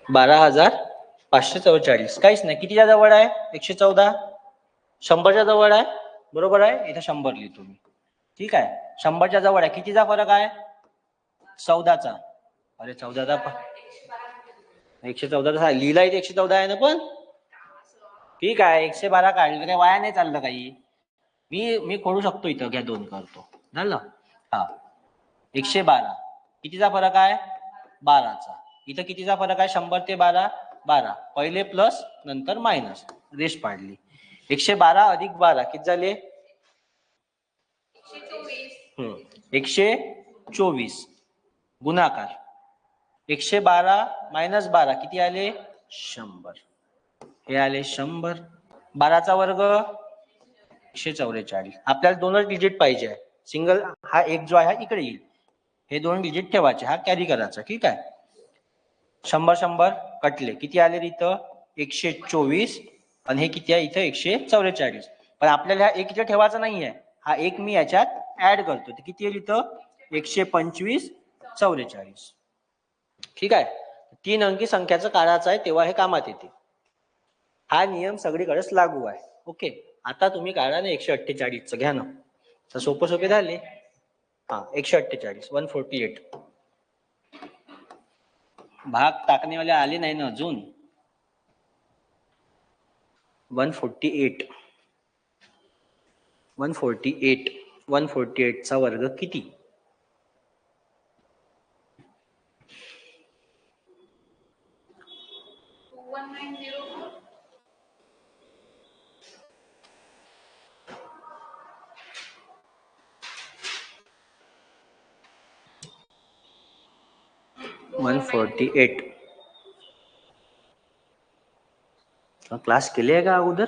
Speaker 1: 12,544. काहीच नाही. कितीच्या जवळ आहे? 114. 100च्या जवळ आहे. बरोबर आहे. इथं 100 लिहितो मी. ठीक आहे. 100च्या जवळ आहे. कितीचा फरक आहे? 14चा. अरे 14चा 114चा लिहिला इथे 114 आहे ना. पण ठीक आहे. 112 काढलं काय वाया नाही चाललं काही. मी खोडू शकतो इथं. घ्या 2 करतो. झालं. हा 112. कितीचा फरक आहे? 12चा. इथं कितीचा फरक आहे? 100 ते 12. 12. पहिले प्लस नंतर मायनस. रेष पाडली. 112 अधिक 12 किती झाले? 124. गुणाकार 112 मायनस 12 किती आले? 100. हे आले 100. 12चा वर्ग 144. आपल्याला 2च डिजिट पाहिजे आहे. सिंगल हा एक जो आहे इकडे येईल. हे 2 डिजिट ठेवायचे. हा कॅरी करायचा. ठीक आहे. 100 कटले. किती आले इथं? 124. आणि हे किती आहे इथं? 144. पण आपल्याला हा एक इथे ठेवायचा नाहीये. हा एक मी याच्यात ऍड करतो. तर किती येईल इथं? 125 44. ठीक आहे. 3 अंकी संख्याचं काढायचं आहे तेव्हा हे कामात येते. हा नियम सगळीकडेच लागू आहे. ओके. आता तुम्ही काढा ना 148चं. घ्या ना. तर सोपे झाले. हा 148 148. भाग टाकणेवाले आले नाही ना अजून. 148 चा वर्ग किती? क्लास केले आहे का अगोदर?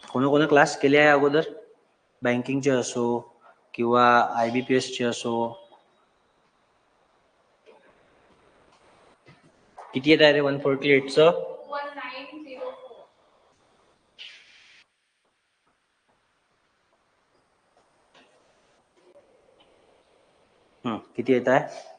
Speaker 1: कोण क्लास केले आहे अगोदर? बँकिंगचे असो किंवा IBPS चे असो. किती येत आहे रे 148चं? 1904. किती येत आहे?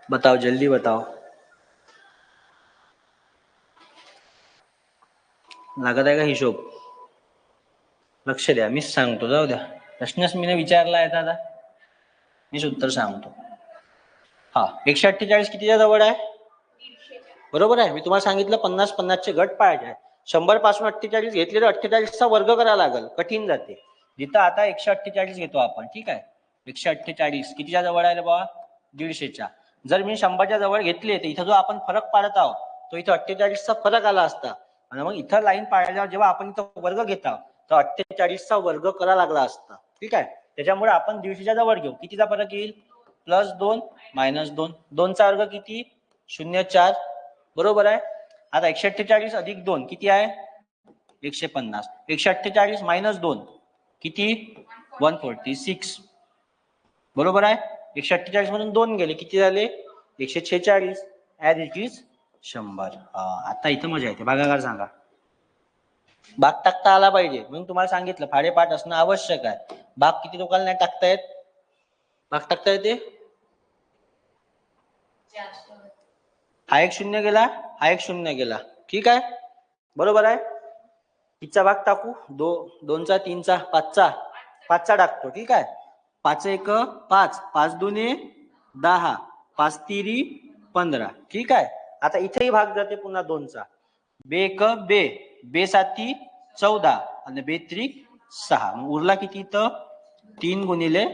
Speaker 1: बताओ, जल्दी बताओ. लागत आहे का हिशोब? लक्ष द्या. मीच सांगतो. जाऊ द्या. प्रश्नच मी विचारला आहे दादा. मीच उत्तर सांगतो. हा 148 कितीच्या जवळ आहे? बरोबर आहे. मी तुम्हाला सांगितलं 50-50चे गट पाहायचे आहे. 100 पासून 48 घेतले तर 48चा वर्ग करावा लागेल. कठीण जाते. जिथं आता 148 घेतो आपण. ठीक आहे. 148 कितीच्या जवळ आहे बाबा? 150च्या. जर मी 100च्या जवळ घेतले तर इथं जो आपण फरक पाडत आहोत तो इथं 48चा फरक आला असता. आणि मग इथं लाईन पाडल्यावर जेव्हा आपण इथं वर्ग घेता तर 48चा वर्ग करा लागला असता. ठीक आहे. त्याच्यामुळे आपण 150च्या जवळ घेऊ. कितीचा फरक येईल? +2 -2. 2चा वर्ग किती? 0.4. बरोबर आहे. आता 148 अधिक 2 किती आहे? 150. 148 - 2 किती? 146. बरोबर आहे. 148 मधून 2 गेले किती झाले? 146. As it is 100. आता इथं मजा येते. भागाकार सांगा. भाग टाकता आला पाहिजे. म्हणून तुम्हाला सांगितलं फाडेपाठ असणं आवश्यक आहे. भाग किती लोकांना नाही टाकता येत? भाग टाकता येते? हा एक 0 गेला. हा एक 0 गेला. ठीक आहे. बरोबर आहे. कितीचा भाग टाकू? 2चा 3चा 5चा 5चा टाकतो. ठीक आहे. 5 1 5 5 2 10 5 3 15. ठीक आहे. आता इथेही भाग जाते पुन्हा 2चा. बे 1 बे बे 7 14 आणि बे 3 6. मग उरला किती इथं? 3 गुणिले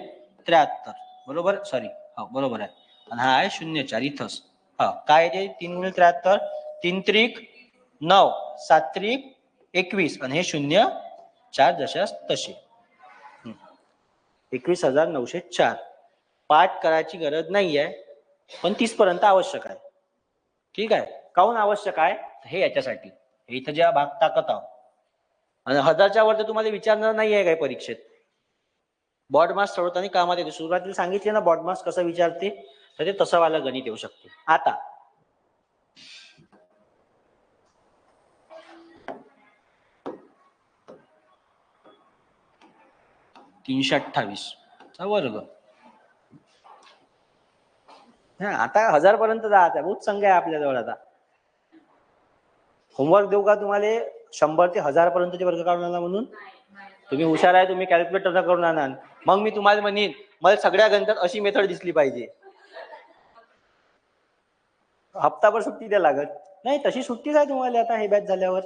Speaker 1: 73. बरोबर. सॉरी. हो बरोबर आहे. आणि हा आहे 0.4 इथंच. हा काय आहे? 3 गुणिले 73. 3 त्रिक 9 7 त्रिक 21 आणि हे 0.4 जशास तसे. 21,904. पाठ करायची गरज नाहीये पण 30 पर्यंत आवश्यक आहे. ठीक आहे. काहून आवश्यक आहे? हे याच्यासाठी. इथं जेव्हा भाग टाकत आहोत आणि 1000च्या वर तर तुम्हाला विचारणार नाही आहे काय परीक्षेत. बॉडमास सोडवताना कामात येते. सुरुवातीला सांगितले ना बॉडमास कसं विचारते, तर ते तसं वाला गणित येऊ शकते. आता 328 चा वर्ग. आता 1000 पर्यंत जात आहे. बहुत संख्या आहे आपल्याजवळ. आता होमवर्क देऊ का तुम्हाला 100 ते 1000 पर्यंतचे वर्ग काढून आणा म्हणून? तुम्ही हुशार आहे, तुम्ही कॅल्क्युलेटर करून आणा. मग मी तुम्हाला म्हणेन मला सगळ्या गणितात अशी मेथड दिसली पाहिजे. हप्ताभर सुट्टी द्या लागत नाही. तशी सुट्टीच आहे तुम्हाला आता हे बॅच झाल्यावर.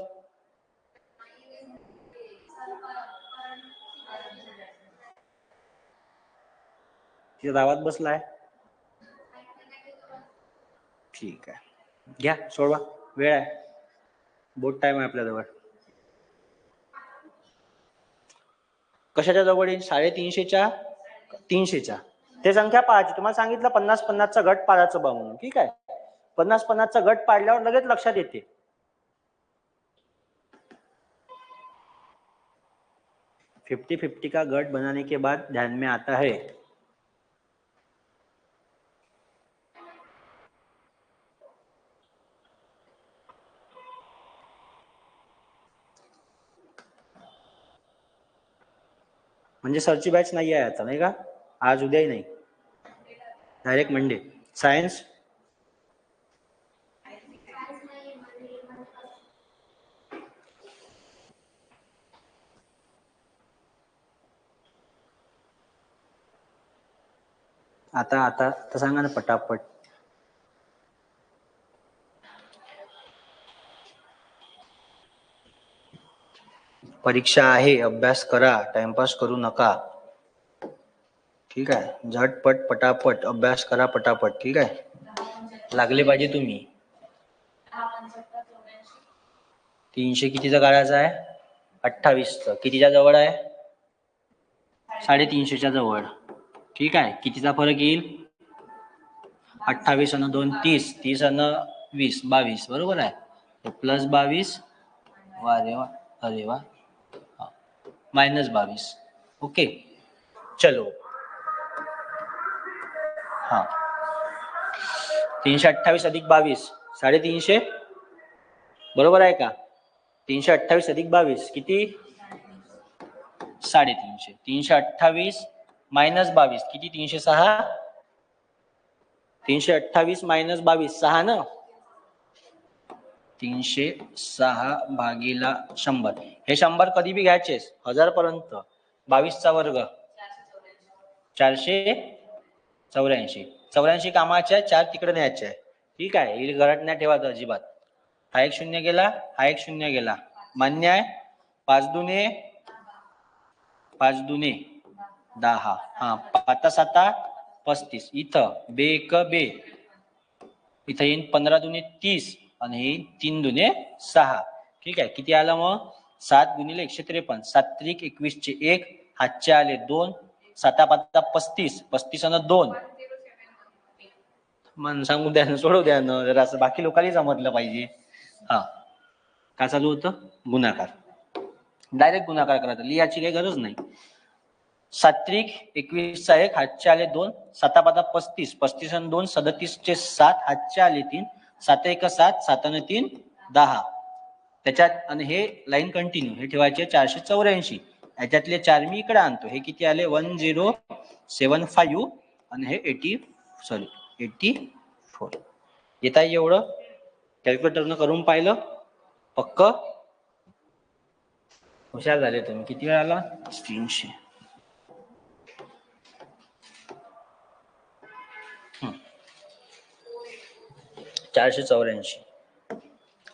Speaker 1: तिथे गावात बसलाय. ठीक आहे, घ्या सोडवा, वेळ आहे, बोट टाइम आहे आपल्याजवळ. कशाच्या जवळ येईल? 350च्या 300च्या. ते संख्या पाहायची. तुम्हाला सांगितलं 50-50चा गट पाडायचं बा म्हणून. ठीक आहे, 50-50चा गट पाडल्यावर लगेच लक्षात येते. 50-50 का गट बनाने के बाद ध्यान में आता है म्हणजे सरची बॅच नाही आहे आता, नाही का? आज उद्याही नाही, डायरेक्ट मंडे. सायन्स आता आता तर सांगा ना पटापट. परीक्षा आहे, अभ्यास करा, टाइमपास करू नका. ठीक आहे, झटपट पटापट अभ्यास करा पटापट. ठीक आहे, लागले पाहिजे तुम्ही. 300 कितीचा काढायचा आहे? 28चं. कितीच्या जवळ आहे? 350च्या जवळ. ठीक आहे, कितीचा फरक येईल? 28 आणि 2 30, 30 आणि 20 22. बरोबर आहे, प्लस 22. अरे वा, अरे वा, -22. ओके, चलो. हा, 328 अधिक 22 350. बरोबर आहे का? 328 अधिक 22 किती? 350. 328 मायनस 22 किती? 306. 328 मायनस 22 6 ना. 306 भागीला 100. हे 100 कधी बी घ्यायचे 1000 पर्यंत. 22चा वर्ग 484. 84 कामाचे आहे, 4 तिकडे न्यायचे आहे. ठीक आहे, ही घरात नाही ठेवायचं अजिबात. हा एक शून्य गेला, हा एक शून्य गेला. मान्य आहे? 5 दुने 10. हा, 5 7 35. इथं बे एक बे, इथं येईन 15 दुने 30 आणि हे 3 दुने 6. ठीक आहे, किती आलं मग? 7 गुणिले 153. 7 त्रिक 21 चे 1, हातचे आले 2, 7 5 35, 35 आणि 2. मन सांगू द्या ना, सोडू द्या ना जरा, असं बाकी लोकांनी समजलं पाहिजे. हा, काय चालू होतं? गुणाकार. डायरेक्ट गुणाकार करायचा, लिहायची काही गरज नाही. 7 त्रिक 21 चा 1, हातचे आले 2, 7 5 35, 35 आणि 2 37 चे 7, हातचे आले 3, 7 1 7, 7 आणि 3 10. त्याच्यात आणि हे लाईन कंटिन्यू, हे ठेवायचे 484. याच्यातले 4 मी इकडे आणतो. हे किती आले? 1075 आणि हे 84. येत आहे एवढं? कॅल्क्युलेटरनं करून पाहिलं? पक्क हुशार झाले तुम्ही. किती वेळ आला? 300. 484.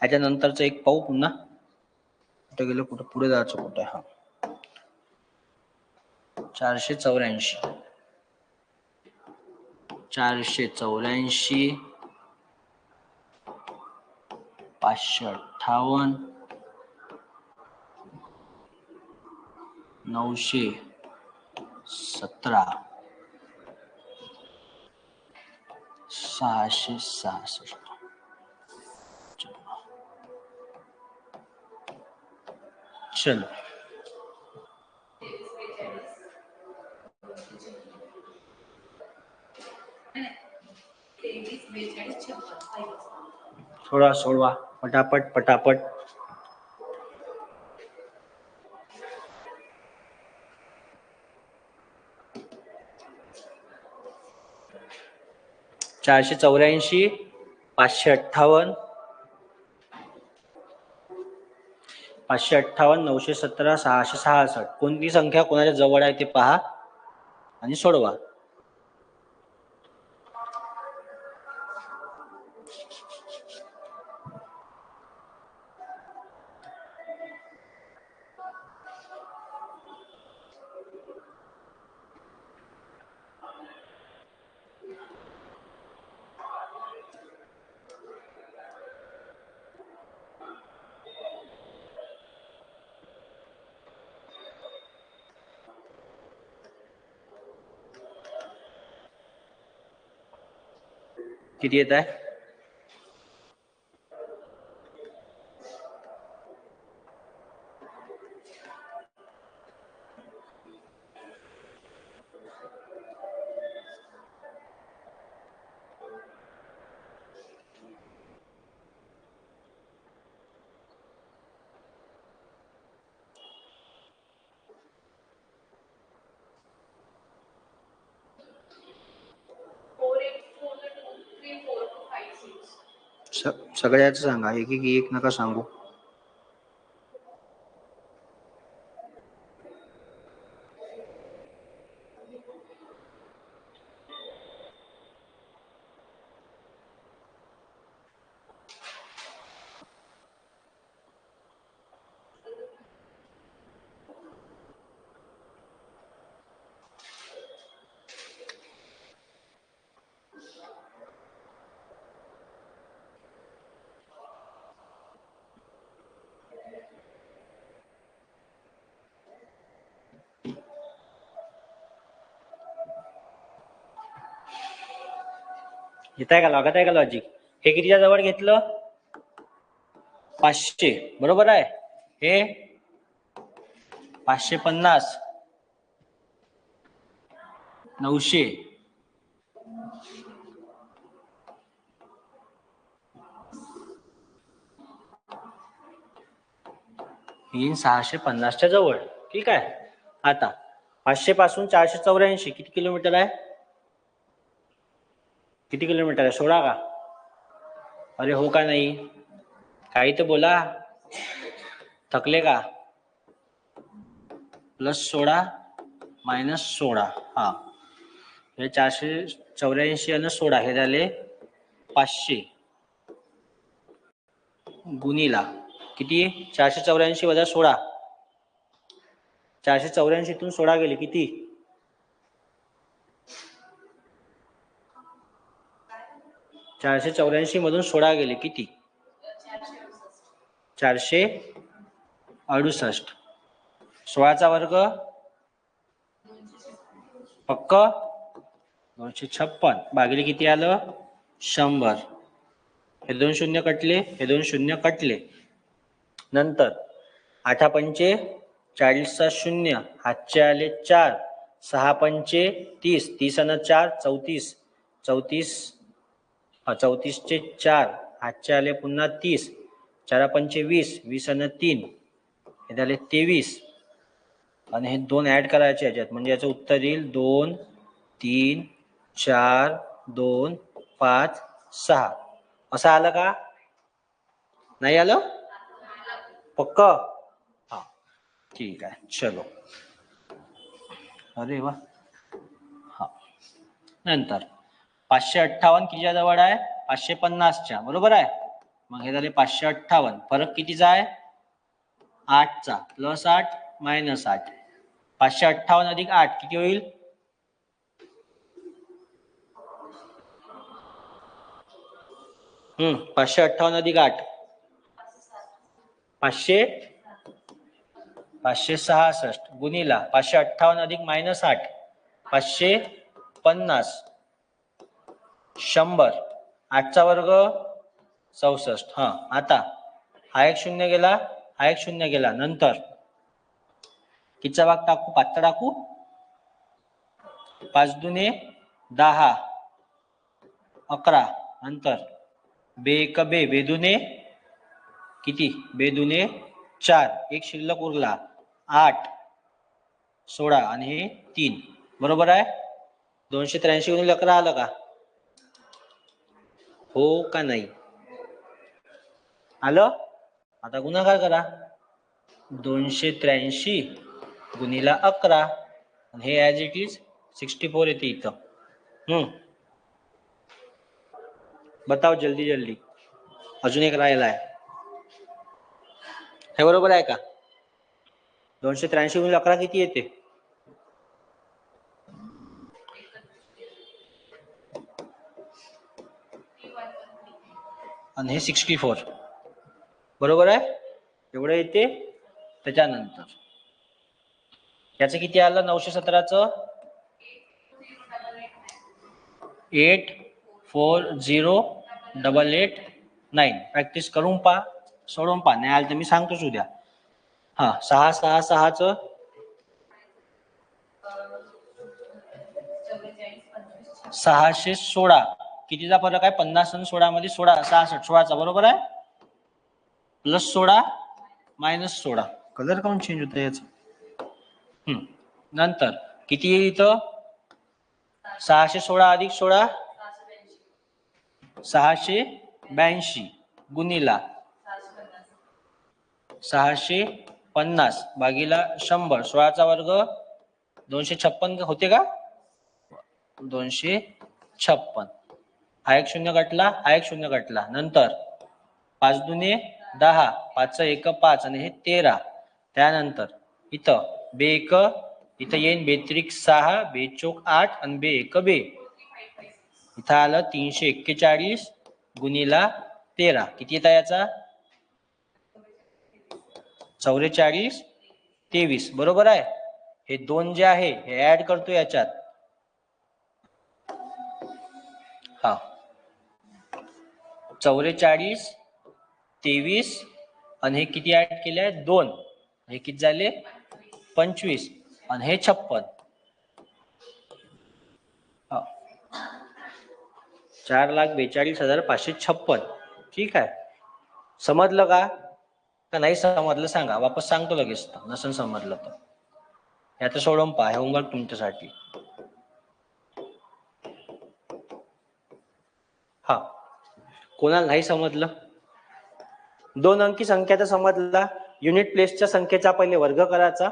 Speaker 1: याच्यानंतरचं एक पाहू पुन्हा. कुठे गेलं? कुठं पुढे जायचं? कुठे? हा, 484. 484 558 917 666. चलो थोड़ा सोडवा पटापट पटापट. 484, 558, 558, 917, 666. कोणती संख्या कोणाच्या जवळ आहे ते पहा आणि सोडवा. किती येत आहे? सगळ्याच सांगा, एक एक एक नका सांगू. येत आहे का? लागत आहे का लॉजिक? हे कितीच्या जवळ घेतलं? 500. बरोबर आहे. हे 550, 900, येईन 650च्या जवळ. ठीक आहे. आता 500 पासून 484 किती किलोमीटर आहे? किती किलोमीटर आहे? 16 का? अरे हो का नाही? काही तर बोला. थकले का? +16 -16. हा, हे 484 आणि 16 हे झाले 500 गुणीला किती? 484 वजा 16. 484 तून 16 गेले किती? 484 मधून 16 गेले किती? 468. 16चा वर्ग पक्क 256 भागिले किती आलं? 100. हे 2 शून्य कटले, हे 2 शून्य कटले. नंतर 8 पंचे 40चा 0, हातचे आले 4, 6 पंचे 30, 30 आणि 4 34, 34 चे 4, हातचे आले पुन्हा 30, 4 पंचे 20, 20 आणि 3 हे झाले 23. आणि हे 2 ऍड करायचे याच्यात, म्हणजे याचं उत्तर येईल 2, 3, 4, 2, 5, 6. असं आलं का? नाही आलं? पक्क? हा, ठीक आहे. चलो. अरे वा. हा, नंतर 558 कितीच्या जवळ आहे? 550च्या. बरोबर आहे. मग हे झाले 558. फरक कितीचा आहे? 8चा. +8 -8. 558 अधिक 8 किती होईल? 558 अधिक 8 566 गुणीला 558 अधिक -8 550, 100. 8चा वर्ग 64. हा, आता हा एक शून्य गेला, हा एक शून्य गेला. नंतर कितीचा भाग टाकू? 5चा टाकू. 5 दुने 10, 11. नंतर बे एक बे, बे दुने किती? बे दुने 4, एक शिल्लक उरला 8, 16 आणि हे 3. बरोबर आहे. 283 गुणिले 11 आलं का? हो का नाही? आलं. आता गुणाकार करा. 283 गुणिला 11 आणि हे ऍज इट इज 64 येते इथं. बताओ जल्दी जल्दी. अजून एक राहिला आहे. हे बरोबर आहे का? 283 गुणिले 11 किती येते? आणि हे 64. बरोबर आहे. एवढं येते. त्याच्यानंतर याचं किती आलं? 917चं 840889. प्रॅक्टिस करून पहा, सोडून पहा. नाही आलं तर मी सांगतोच उद्या. 666चं 616. कितीचा फरक आहे? 50 आणि 16 मध्ये 66. 16चा बरोबर आहे. Plus 16 minus 16. कलर काऊन चेंज होतं याचं? नंतर किती येईल इथं? 616 अधिक 16 682 गुणिला 650 भागीला 100. 16चा वर्ग 256 होते का? 256. हा एक शून्य कटला, हा एक शून्य कटला. नंतर 5 दुने 10, 5 एक 5 आणि हे 13. त्यानंतर इथं बे एक, इथं येईन बेत्रिक 6, बे चोक 8 आणि बे एक बे. इथं आलं 341 गुणिला 13. किती येतं याचा? 44 23. बरोबर आहे. हे 2 जे आहे हे ऍड करतो याच्यात. 44 23 आणि हे किती ऍड केले? 2. हे किती झाले? 25 आणि हे 56. 4,42,556. ठीक आहे. समजलं का? का नाही समजलं सांगा, वापस सांगतो लगेच. नसेल समजलं तर याचं सोडून पहा. हे होमवर्क तुमच्यासाठी. कोणाला नाही समजलं? 2 अंकी संख्याचा समजला. युनिट प्लेसच्या संख्येचा पहिले वर्ग करायचा,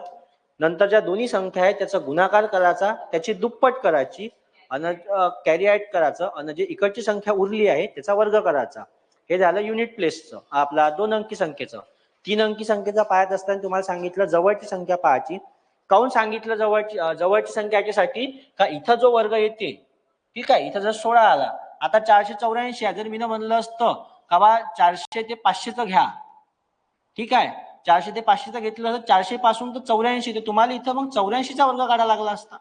Speaker 1: नंतर ज्या दोन्ही संख्या आहेत त्याचा गुणाकार करायचा, त्याची दुप्पट करायची आणि कॅरी ऍड करायचं आणि जे इकडची संख्या उरली आहे त्याचा वर्ग करायचा. हे झालं युनिट प्लेसचं आपला 2 अंकी संख्येचं. 3 अंकी संख्येचा पाहत असताना तुम्हाला सांगितलं जवळची संख्या पाहायची. काऊन सांगितलं जवळची संख्या याच्यासाठी? का इथं जो वर्ग येते, ठीक आहे, इथं जर 16 आला, आता 484 जर मी म्हणलं असतं का बा 400 ते 500चं घ्या, ठीक आहे, 400 ते 500चं घेतलं तर 400 पासून तर 84, तर तुम्हाला इथं मग 84चा वर्ग काढायला लागला असता.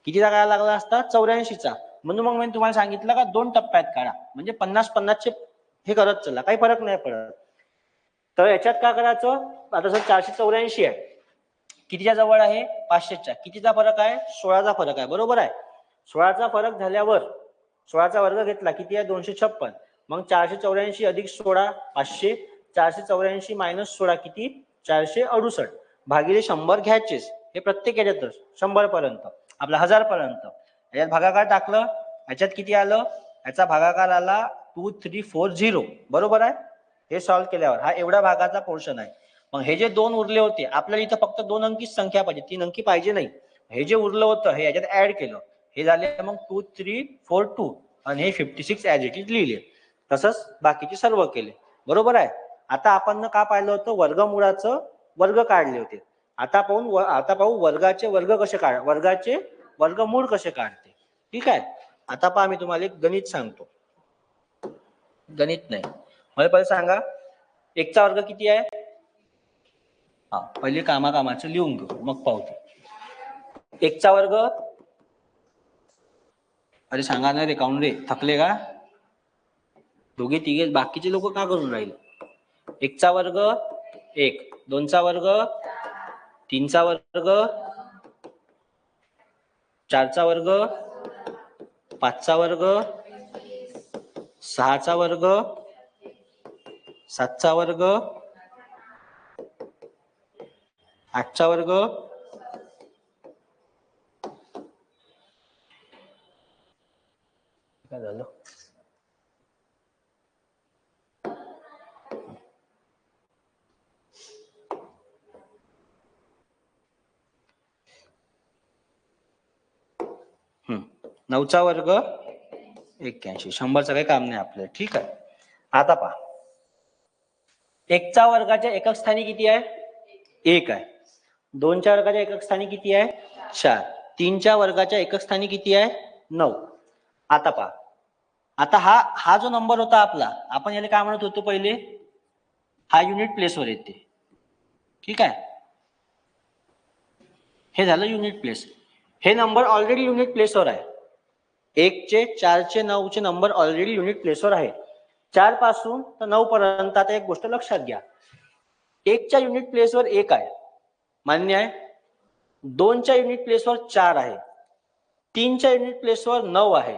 Speaker 1: कितीचा काढायला लागला असता? 84चा. म्हणून मग मी तुम्हाला सांगितलं का 2 टप्प्यात काढा, म्हणजे 50-50चे हे करत चला, काही फरक नाही पडत. तर याच्यात काय करायचं? आता जर 484 आहे, कितीच्या जवळ आहे? 500च्या. कितीचा फरक आहे? 16चा फरक आहे. बरोबर आहे. 16चा फरक झाल्यावर 16चा वर्ग घेतला, किती आहे? 256. मग 484 अधिक 16 500. 484 मायनस 16 किती? 468 भागिले 100 घ्यायचेच. हे प्रत्येक याच्यातच 100 पर्यंत, आपला 1000 पर्यंत. याच्यात भागाकार टाकलं, याच्यात किती आलं? याचा भागाकार आला 2340. बरोबर आहे. हे सॉल्व्ह केल्यावर हा एवढा भागाचा पोर्शन आहे. मग हे जे 2 उरले होते, आपल्याला इथं फक्त 2 अंकीच संख्या पाहिजे, 3 अंकी पाहिजे नाही. हे जे उरलं होतं हे याच्यात ऍड केलं, हे झाले मग 2342 आणि हे 56 ऍज इट इज लिहिले. तसंच बाकीचे सर्व केले. बरोबर आहे. आता आपण का पाहिलं होतं? वर्गमुळाचं वर्ग काढले होते. आता पाहू वर्गाचे वर्ग कसे वर्गाचे वर्गमूळ कसे काढते. ठीक आहे. आता पहा, मी तुम्हाला एक गणित सांगतो. गणित नाही, मला पहिले सांगा 1चा वर्ग किती आहे? पहिले कामाचं लिहून घेऊ, मग पाहू. 1चा वर्ग, अरे सांगा ना रे, काऊन रे थकले का? दोघे तिघे बाकीचे लोक का करून राहिले? 1चा वर्ग 1, 2चा वर्ग 3चा वर्ग, 4चा वर्ग, 5चा वर्ग, 6चा वर्ग, 7चा वर्ग, 8चा वर्ग, काय झालं? नऊचा वर्ग 81, 100चं काही काम नाही आपल्याला. ठीक आहे. आता पहा, 1चा वर्गाच्या एकक स्थानी किती आहे? 1 आहे. 2च्या वर्गाच्या एकक स्थानी किती आहे? 4. 3च्या वर्गाच्या एकक स्थानी किती आहे? 9. आता पहा, आता हा जो नंबर होता आपला, आपण याला काय म्हणत होतो पहिले? हा युनिट प्लेसवर येते. ठीक आहे. हे झालं युनिट प्लेस. हे नंबर ऑलरेडी युनिट प्लेसवर आहे. 1चे, 4चे, 9चे नंबर ऑलरेडी युनिट प्लेसवर आहे. 4 पासून तर 9 पर्यंत आता एक गोष्ट लक्षात घ्या. 1च्या युनिट प्लेसवर 1 आहे, मान्य आहे. 2च्या युनिट प्लेसवर 4 आहे. 3च्या युनिट प्लेसवर 9 आहे.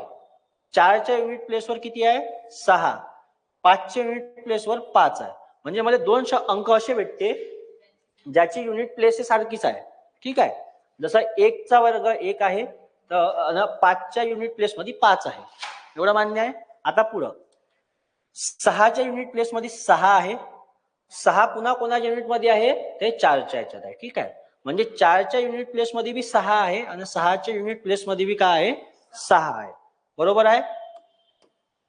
Speaker 1: 4च्या युनिट प्लेसवर किती आहे? 6. 5च्या युनिट प्लेसवर 5 आहे. म्हणजे मला 2 अंक असे भेटते ज्याची युनिट प्लेस सारखीच आहे. ठीक आहे. जसं 1चा वर्ग 1 आहे, तर 5च्या युनिट प्लेस मध्ये 5 आहे. एवढं मान्य आहे. आता पुढं 6च्या युनिट प्लेस मध्ये 6 आहे. 6 पुन्हा कोणाच्या युनिट मध्ये आहे? ते 4च्या याच्यात आहे. ठीक आहे. म्हणजे 4च्या युनिट प्लेस मध्ये बी 6 आहे आणि 6च्या युनिट प्लेस मध्ये बी काय आहे? 6 आहे. बरोबर आहे?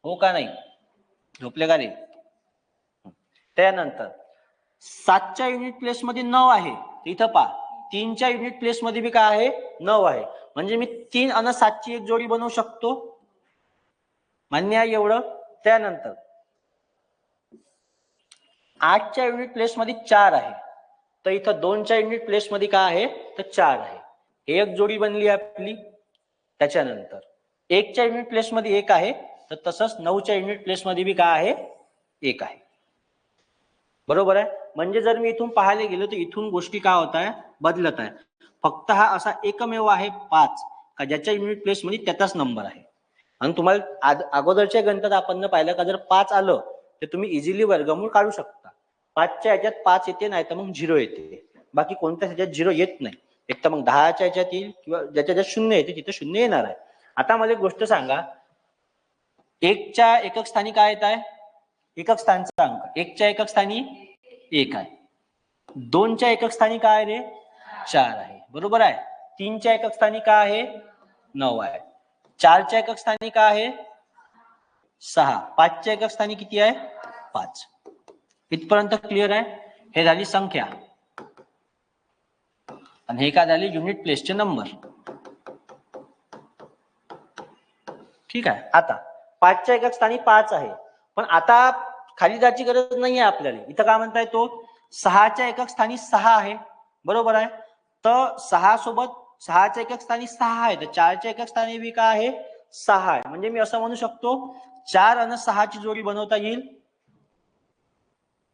Speaker 1: हो का नाही? झोपले का रे? त्यानंतर 7च्या युनिट प्लेस मध्ये 9 आहे. इथं पहा, 3च्या युनिट प्लेस मध्ये बी काय आहे? 9 आहे. म्हणजे मी 3 आणि 7ची एक जोडी बनवू शकतो. मान्य आहे एवढं? त्यानंतर 8च्या युनिट प्लेस मध्ये 4 आहे, तर इथं 2च्या युनिट प्लेस मध्ये काय आहे? तर 4 आहे. एक जोडी बनली आपली. त्याच्यानंतर 1च्या युनिट प्लेस मध्ये 1 आहे, तर तसंच 9च्या युनिट प्लेस मध्ये बी काय आहे? 1 आहे. बरोबर आहे. म्हणजे जर मी इथून पाहायला गेलो तर इथून गोष्टी काय होत आहे? बदलत आहे. फक्त हा असा एकमेव आहे 5 का ज्याच्या युनिट प्लेस मध्ये त्याचाच नंबर आहे. आणि तुम्हाला अगोदरच्या गणितात आपण पाहिलं का, जर 5 आलं तर तुम्ही इझिली वर्गमूळ काढू शकता. 5च्या ह्याच्यात 5 येते, नाही तर मग 0 येते. बाकी कोणत्याच ह्याच्यात 0 येत नाही. एक तर मग 10च्या ह्याच्यात येईल, किंवा ज्याच्या ज्याच्यात 0 येते तिथे 0 येणार आहे. आता मला एक गोष्ट सांगा, 1च्या एकक स्थानी काय येत आहे? एकक स्थानचा अंक 1च्या एकक स्थानी 1 आहे. 2च्या एकक स्थानी काय रे? 4 आहे. बरोबर आहे. 3च्या एकक स्थानी काय आहे? 9 आहे. 4च्या एकक स्थानी काय आहे? 6. 5च्या एकक स्थानी किती आहे? 5. इथपर्यंत क्लिअर आहे? हे झाली संख्या आणि हे काय झाले? युनिट प्लेसचे नंबर. ठीक आहे. आता 5च्या एकक स्थानी 5 आहे, पण आता खाली जायची गरज नाही आहे आपल्याला. इथं काय म्हणताय? तो 6च्या एकक स्थानी 6 आहे. बरोबर आहे. तर 6 सोबत 6च्या एकक स्थानी 6 आहे, तर 4च्या एकक स्थानी बी काय आहे? 6 आहे. म्हणजे मी असं म्हणू शकतो 4 आणि 6ची जोडी बनवता येईल.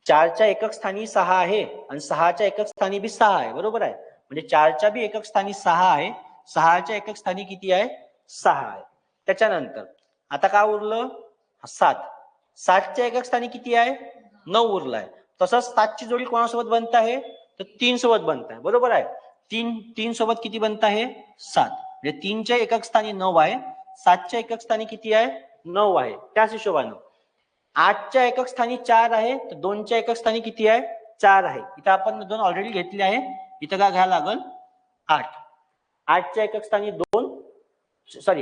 Speaker 1: 4च्या एकक स्थानी 6 आहे आणि 6च्या एकक स्थानी बी 6 आहे. बरोबर आहे. म्हणजे 4च्या बी एकक स्थानी 6 आहे, 6च्या एकक स्थानी किती आहे? 6 आहे. त्याच्यानंतर आता काय उरलं? 7. 7च्या एकक स्थानी किती आहे? 9 उरलाय. तसंच 7ची जोडी कोणासोबत बनत आहे? तर 3 सोबत बनत आहे. बरोबर आहे. 3 सोबत किती बनत आहे? 7. म्हणजे 3च्या एकक स्थानी 9 आहे, 7च्या एकक स्थानी किती आहे? 9 आहे. त्याच हिशोबानं 8च्या एकक स्थानी 4 आहे, तर 2च्या एकक स्थानी किती आहे? 4 आहे. इथं आपण 2 ऑलरेडी घेतले आहे. इथं काय घ्यायला लागल? 8. 8च्या एकक स्थानी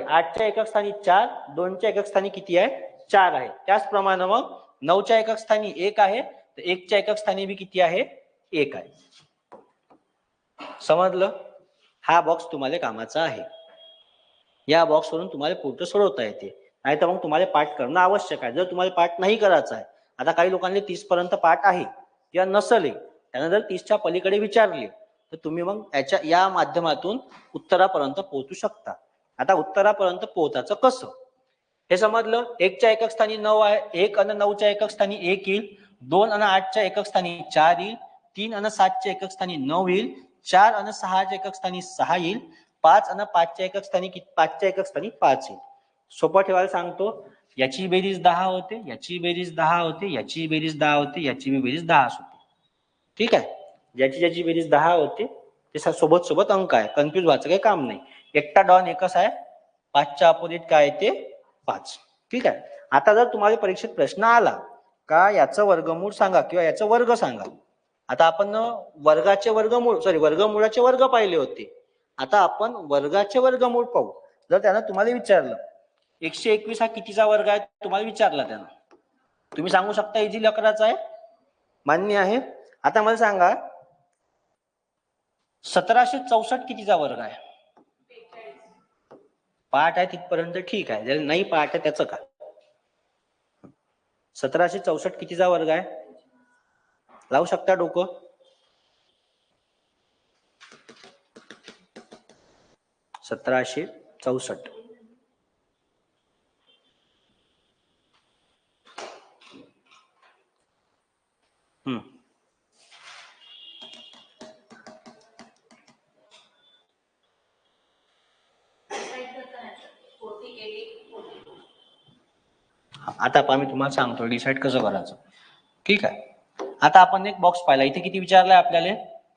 Speaker 1: 8च्या एकक स्थानी 4, 2च्या एकक स्थानी किती आहे? 4 आहे. त्याचप्रमाणे मग 9च्या एकक स्थानी 1 आहे, तर 1च्या एकक स्थानी बी किती आहे? 1 आहे. समजलं? हा बॉक्स तुम्हाला कामाचा आहे. या बॉक्स वरून तुम्हाला पुढचं सोडवता येते. नाही तर मग तुम्हाला पाठ करणं आवश्यक आहे. जर तुम्हाला पाठ नाही करायचा आहे, आता काही लोकांना 30 पर्यंत पाठ आहे किंवा नसले, त्यांना जर 30च्या पलीकडे विचारले तर तुम्ही मग या माध्यमातून उत्तरापर्यंत पोहोचू शकता. आता उत्तरापर्यंत पोहोचायचं कसं हे समजलं. 1च्या एकक स्थानी 9 आहे, 1 आणि 9च्या एकक स्थानी 1 येईल, 2 आणि 8च्या एकक स्थानी 4 येईल, 3 आणि 7च्या एकक स्थानी 9 येईल, 4 आणि 6च्या एकक स्थानी 6 येईल, 5 आणि 5च्या एकक स्थानी 5च्या एकक स्थानी 5 येईल. सोपं ठेवायला सांगतो, याची बेरीज 10 होते, याची बेरीज 10 होते, याची बेरीज 10 होते, याची बेरीज 10 होते. ठीक आहे, ज्याची ज्याची बेरीज 10 होते ते सोबत सोबत अंक आहे, कन्फ्युज व्हायचं काही काम नाही. एकटा डॉन एकच आहे, 5च्या अपोजिट काय ते 5. ठीक आहे, आता जर तुम्हाला परीक्षेत प्रश्न आला का याचं वर्गमूळ सांगा किंवा याचं वर्ग सांगा, आता आपण वर्गाचे वर्गमूळ वर्गमूळाचे वर्ग पाहिले होते, आता आपण वर्गाचे वर्गमूळ पाहू. जर त्यानं तुम्हाला विचारलं 121 हा कितीचा वर्ग आहे तुम्हाला विचारला त्यानं, तुम्ही सांगू शकता इझिली 11चा आहे, मान्य आहे. आता मला सांगा 1764 कितीचा वर्ग आहे? पाठ आहे तिथपर्यंत ठीक आहे, ज्याला नाही पाठ आहे त्याचं काय. 1764 कितीचा वर्ग आहे? लावू शकता डोकं? 1764. आता मी तुम्हाला सांगतो डिसाईड कसं करायचं. ठीक आहे, आता आपण एक बॉक्स पाहिला, इथे किती विचारलाय आपल्याला?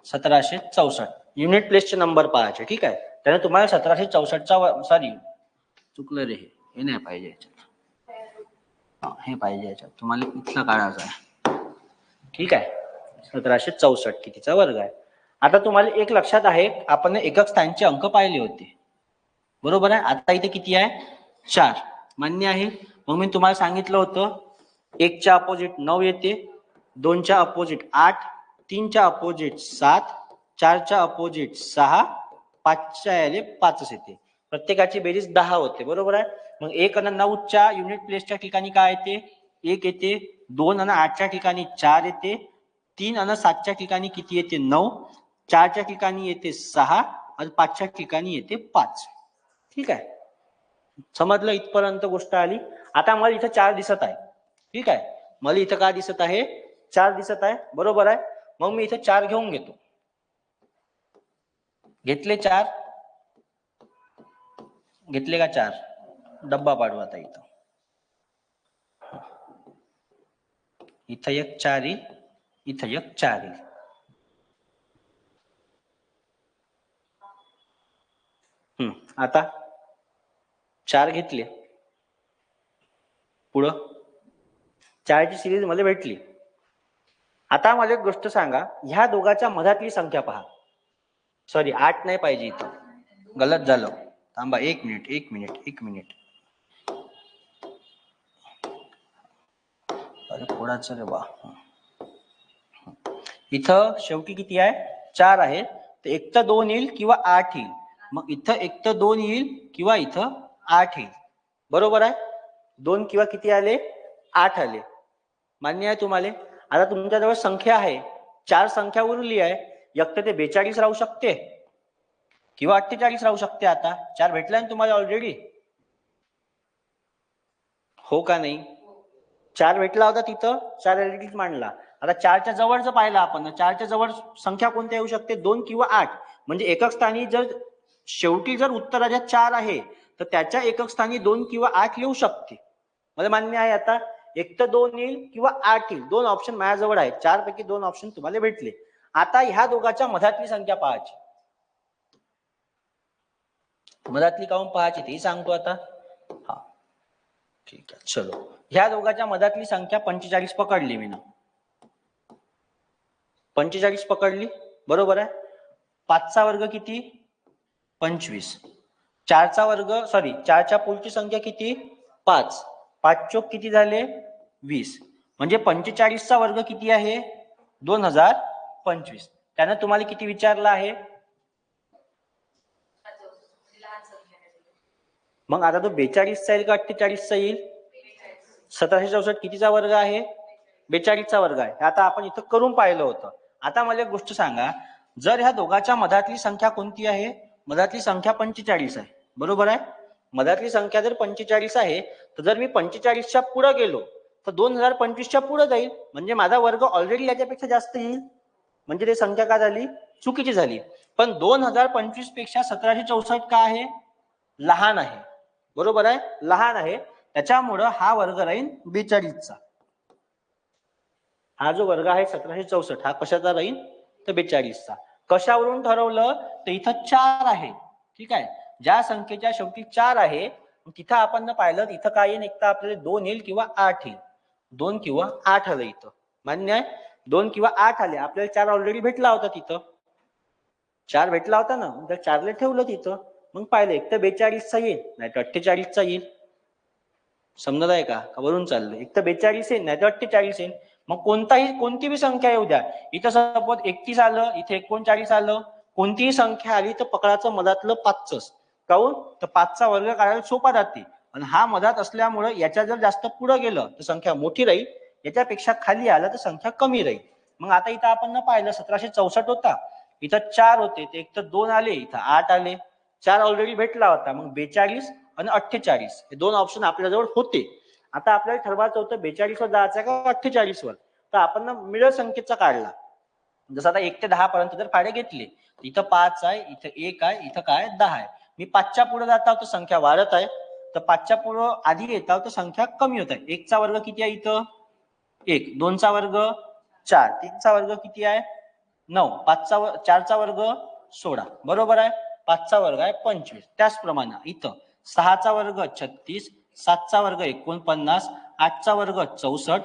Speaker 1: 1764. युनिट प्लेसचे नंबर पाहायचे. ठीक आहे, त्याने तुम्हाला 1764चा सॉरी चुकलं रे, हे नाही पाहिजे याच्यात, हे पाहिजे याच्यात, तुम्हाला इथलं काढायचं आहे. ठीक आहे, 1764 कितीचा वर्ग आहे? आता तुम्हाला एक लक्षात आहे, आपण एकक स्थानचे अंक पाहिले होते, बरोबर आहे. आता इथे किती आहे? 4. मान्य आहे. मग मी तुम्हाला सांगितलं होतं 1च्या अपोजिट 9 येते, 2च्या अपोजिट 8, 3च्या अपोजिट 7, 4च्या अपोजिट 6, 5च्या याले 5 येते. प्रत्येकाची बेरीज 10 होते, बरोबर आहे. मग 1 आणि 9च्या युनिट प्लेसच्या ठिकाणी काय येते? 1 येते. 2 आणि 8च्या ठिकाणी 4 येते. 3 आणि 7च्या ठिकाणी किती येते? 9. 4च्या ठिकाणी येते 6 आणि 5च्या ठिकाणी येते 5. ठीक आहे, समजलं इथपर्यंत गोष्ट आली. आता मला इथं 4 दिसत आहे. ठीक आहे, मला इथं काय दिसत आहे? 4 दिसत आहे, बरोबर आहे. मग मी इथं 4 घेऊन घेतो. घेतले 4? घेतले का 4? डब्बा पाडू आता इथं. इथं एक 4 येईल, इथं एक 4 येईल. आता 4 घेतले, पुढं 4ची सिरीज मला भेटली. आता मला एक गोष्ट सांगा, ह्या दोघांच्या मधातली संख्या पहा. सॉरी 8 नाही पाहिजे, इथं गलत झालं. थांबा, एक मिनिट. अरे कोणाचं रे बा. इथं शेवटी किती आहे? 4 आहे, तर एक तर 2 येईल किंवा 8 येईल. मग इथं एक तर 2 येईल किंवा इथं 8 येईल, बरोबर आहे. 2 किंवा किती आले? 8 आले. मान्य आहे तुम्हाला? आता तुमच्याजवळ संख्या आहे, 4 संख्या उरली आहे. एक तर ते 42 राहू शकते किंवा 48 राहू शकते. आता 4 भेटला ना तुम्हाला ऑलरेडी, हो का नाही? 4 भेटला होता तिथं, 4 ऑलरेडीच मांडला. आता 4च्या जवळचं पाहिलं आपण, 4च्या जवळ संख्या कोणत्या येऊ शकते? 2 किंवा 8. म्हणजे एकक स्थानी जर शेवटी जर उत्तराच्या 4 आहे तर त्याच्या एकक स्थानी 2 किंवा 8 येऊ शकते. मला मान्य आहे. आता एक तर 2 येईल किंवा 8 येईल, 2 ऑप्शन माझ्याजवळ आहे. 4 पैकी 2 ऑप्शन तुम्हाला भेटले. आता ह्या दोघांच्या मधातली संख्या पाहायची. मधातली काऊन पाहायची ते सांगतो आता. हा ठीक आहे, चलो. ह्या दोघांच्या मधातली संख्या 45 पकडली मी ना. 45 पकडली, बरोबर आहे. 5चा वर्ग किती? 25. 4चा वर्ग, सॉरी 4च्या पुढची संख्या किती? 5. 5 चोक किती झाले? 20. म्हणजे 45चा वर्ग किती आहे? 2025. त्यानं तुम्हाला किती विचारला आहे? मग आता तो 42चा येईल का 48चा येईल? 1764 कितीचा वर्ग आहे? 42चा वर्ग आहे. आता आपण इथं करून पाहिलं होतं. आता मला एक गोष्ट सांगा, जर ह्या दोघांच्या मधातली संख्या कोणती आहे? मधातली संख्या 45 आहे, बरोबर आहे. मधातली संख्या जर 45 आहे, तर जर मी 45च्या पुढे गेलो तर 2025च्या पुढे जाईल, म्हणजे माझा वर्ग ऑलरेडी याच्यापेक्षा जास्त येईल. म्हणजे ते संख्या काय झाली? चुकीची झाली. पण 2025 पेक्षा 1764 का आहे? लहान आहे. बरोबर आहे, लहान आहे. त्याच्यामुळं हा वर्ग राहील 42चा. हा जो वर्ग आहे 1764 हा कशाचा राहील? तर 42चा. कशावरून ठरवलं? तर इथं 4 आहे. ठीक आहे, ज्या संख्येच्या शेवटी 4 आहे तिथं आपण पाहिलं इथं काय येईल? एक तर आपल्याला 2 येईल किंवा 8 येईल. 2 किंवा 8 आलं इथं. मान्य आहे? 2 किंवा 8 आले. आपल्याला 4 ऑलरेडी भेटला होता तिथं. 4 भेटला होता ना, तर 4 ठेवलं तिथं. मग पाहिलं एक तर 42चा येईल, नाही तर 48चा येईल. समजत आहे का? वरून चाललं. एक तर 42 येईल, नाही तर 48 येईल. मग कोणती बी संख्या येऊ द्या. इथं सपोज 31 आलं, इथे 39 आलं. कोणतीही संख्या आली तर पकडाचं मधातलं 5च. काऊन? तर 5चा वर्ग काढायला सोपा जाते. आणि हा मधात असल्यामुळे याच्या जर जास्त पुढे गेलं तर संख्या मोठी राहील, याच्यापेक्षा खाली आलं तर संख्या कमी राहील. मग आता इथं आपण पाहिलं 1764 होता, इथं 4 होते, ते एक तर 2 आले, इथं 8 आले. 4 ऑलरेडी भेटला होता. मग 42 आणि 48 हे दोन ऑप्शन आपल्याजवळ होते. आता आपल्याला ठरवायचं होतं 42 वर जायचं का 48 वर. तर आपण मिळत संख्येचा काढला. जसं आता 1 ते 10 पर्यंत जर फाडे घेतले, इथं 5 आहे, इथं 1 आहे, इथं काय 10 आहे. मी 5च्या पुढे जात आहोत तर संख्या वाढत आहे, तर 5च्या पुढे आधी येत आहोत तर संख्या कमी होत आहे. 1चा वर्ग किती आहे इथं? 1. 2चा वर्ग 4. 3चा वर्ग किती आहे? 9. 4चा वर्ग 16. बरोबर आहे. 5चा वर्ग आहे 25. त्याचप्रमाणे इथं 6चा वर्ग 36, 7चा वर्ग 49, 8चा वर्ग 64,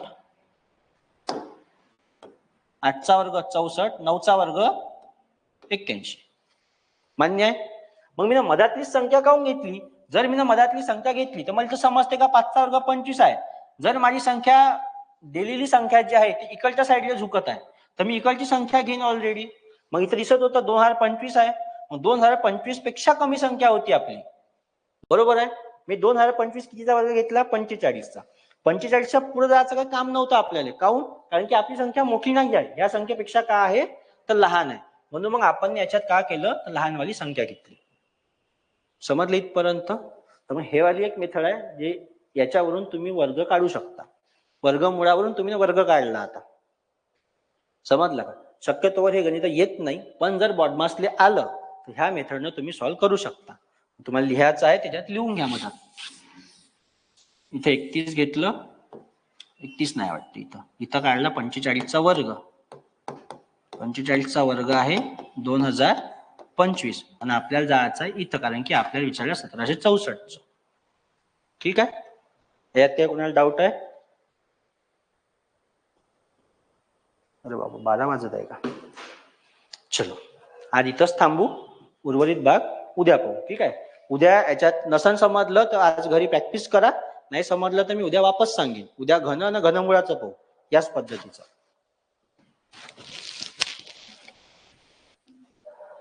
Speaker 1: 8चा वर्ग 64, 9चा वर्ग 81. मान्य आहे? मग मी मधातली संख्या काऊन घेतली? जर मी मधातली संख्या घेतली तर मला तर समजते का 5चा वर्ग 25 आहे. जर माझी संख्या दिलेली संख्या जी आहे ती इकडच्या साईडला झुकत आहे, तर मी इकडची संख्या घेईन ऑलरेडी. मग इथं दिसत होतं 2025 आहे. मग 2025 पेक्षा कमी संख्या होती आपली. बरोबर आहे. मी 2025 कितीचा वर्ग घेतला? 45चा. 45च्या पुढे जायचं काही काम नव्हतं आपल्याला. काऊन? कारण की आपली संख्या मोठी नाही आहे, या संख्येपेक्षा का आहे तर लहान आहे. म्हणून मग आपण याच्यात का केलं तर लहानवाली संख्या घेतली. समजलं इथपर्यंत? तर मग हे वाली एक मेथड आहे जे याच्यावरून तुम्ही वर्ग काढू शकता. वर्गमुळावरून तुम्ही वर्ग काढला. आता समजलं का? शक्यतोवर हे गणित येत नाही, पण जर बॉडमासले आलं तर ह्या मेथडनं तुम्ही सॉल्व्ह करू शकता. तुम्हाला लिहायचं आहे त्याच्यात लिहून घ्या. मधात इथे 31 घेतलं, 31 नाही वाटतं इथं. इथं काढला 45चा वर्ग. 45चा वर्ग आहे 2025 आणि आपल्याला जायचं आहे इथं, कारण की आपल्याला विचारलं 1764. ठीक आहे. यात काय कोणाला डाऊट आहे? अरे बाबा 12 वाजत आहे का? चलो आज इथंच थांबू. उर्वरित भाग उद्या पाहू. ठीक आहे. उद्या याच्यात नसन समजलं तर आज घरी प्रॅक्टिस करा, नाही समजलं तर मी उद्या वापस सांगेन. उद्या घन आणि घनमुळाचं पाहू याच पद्धतीचं.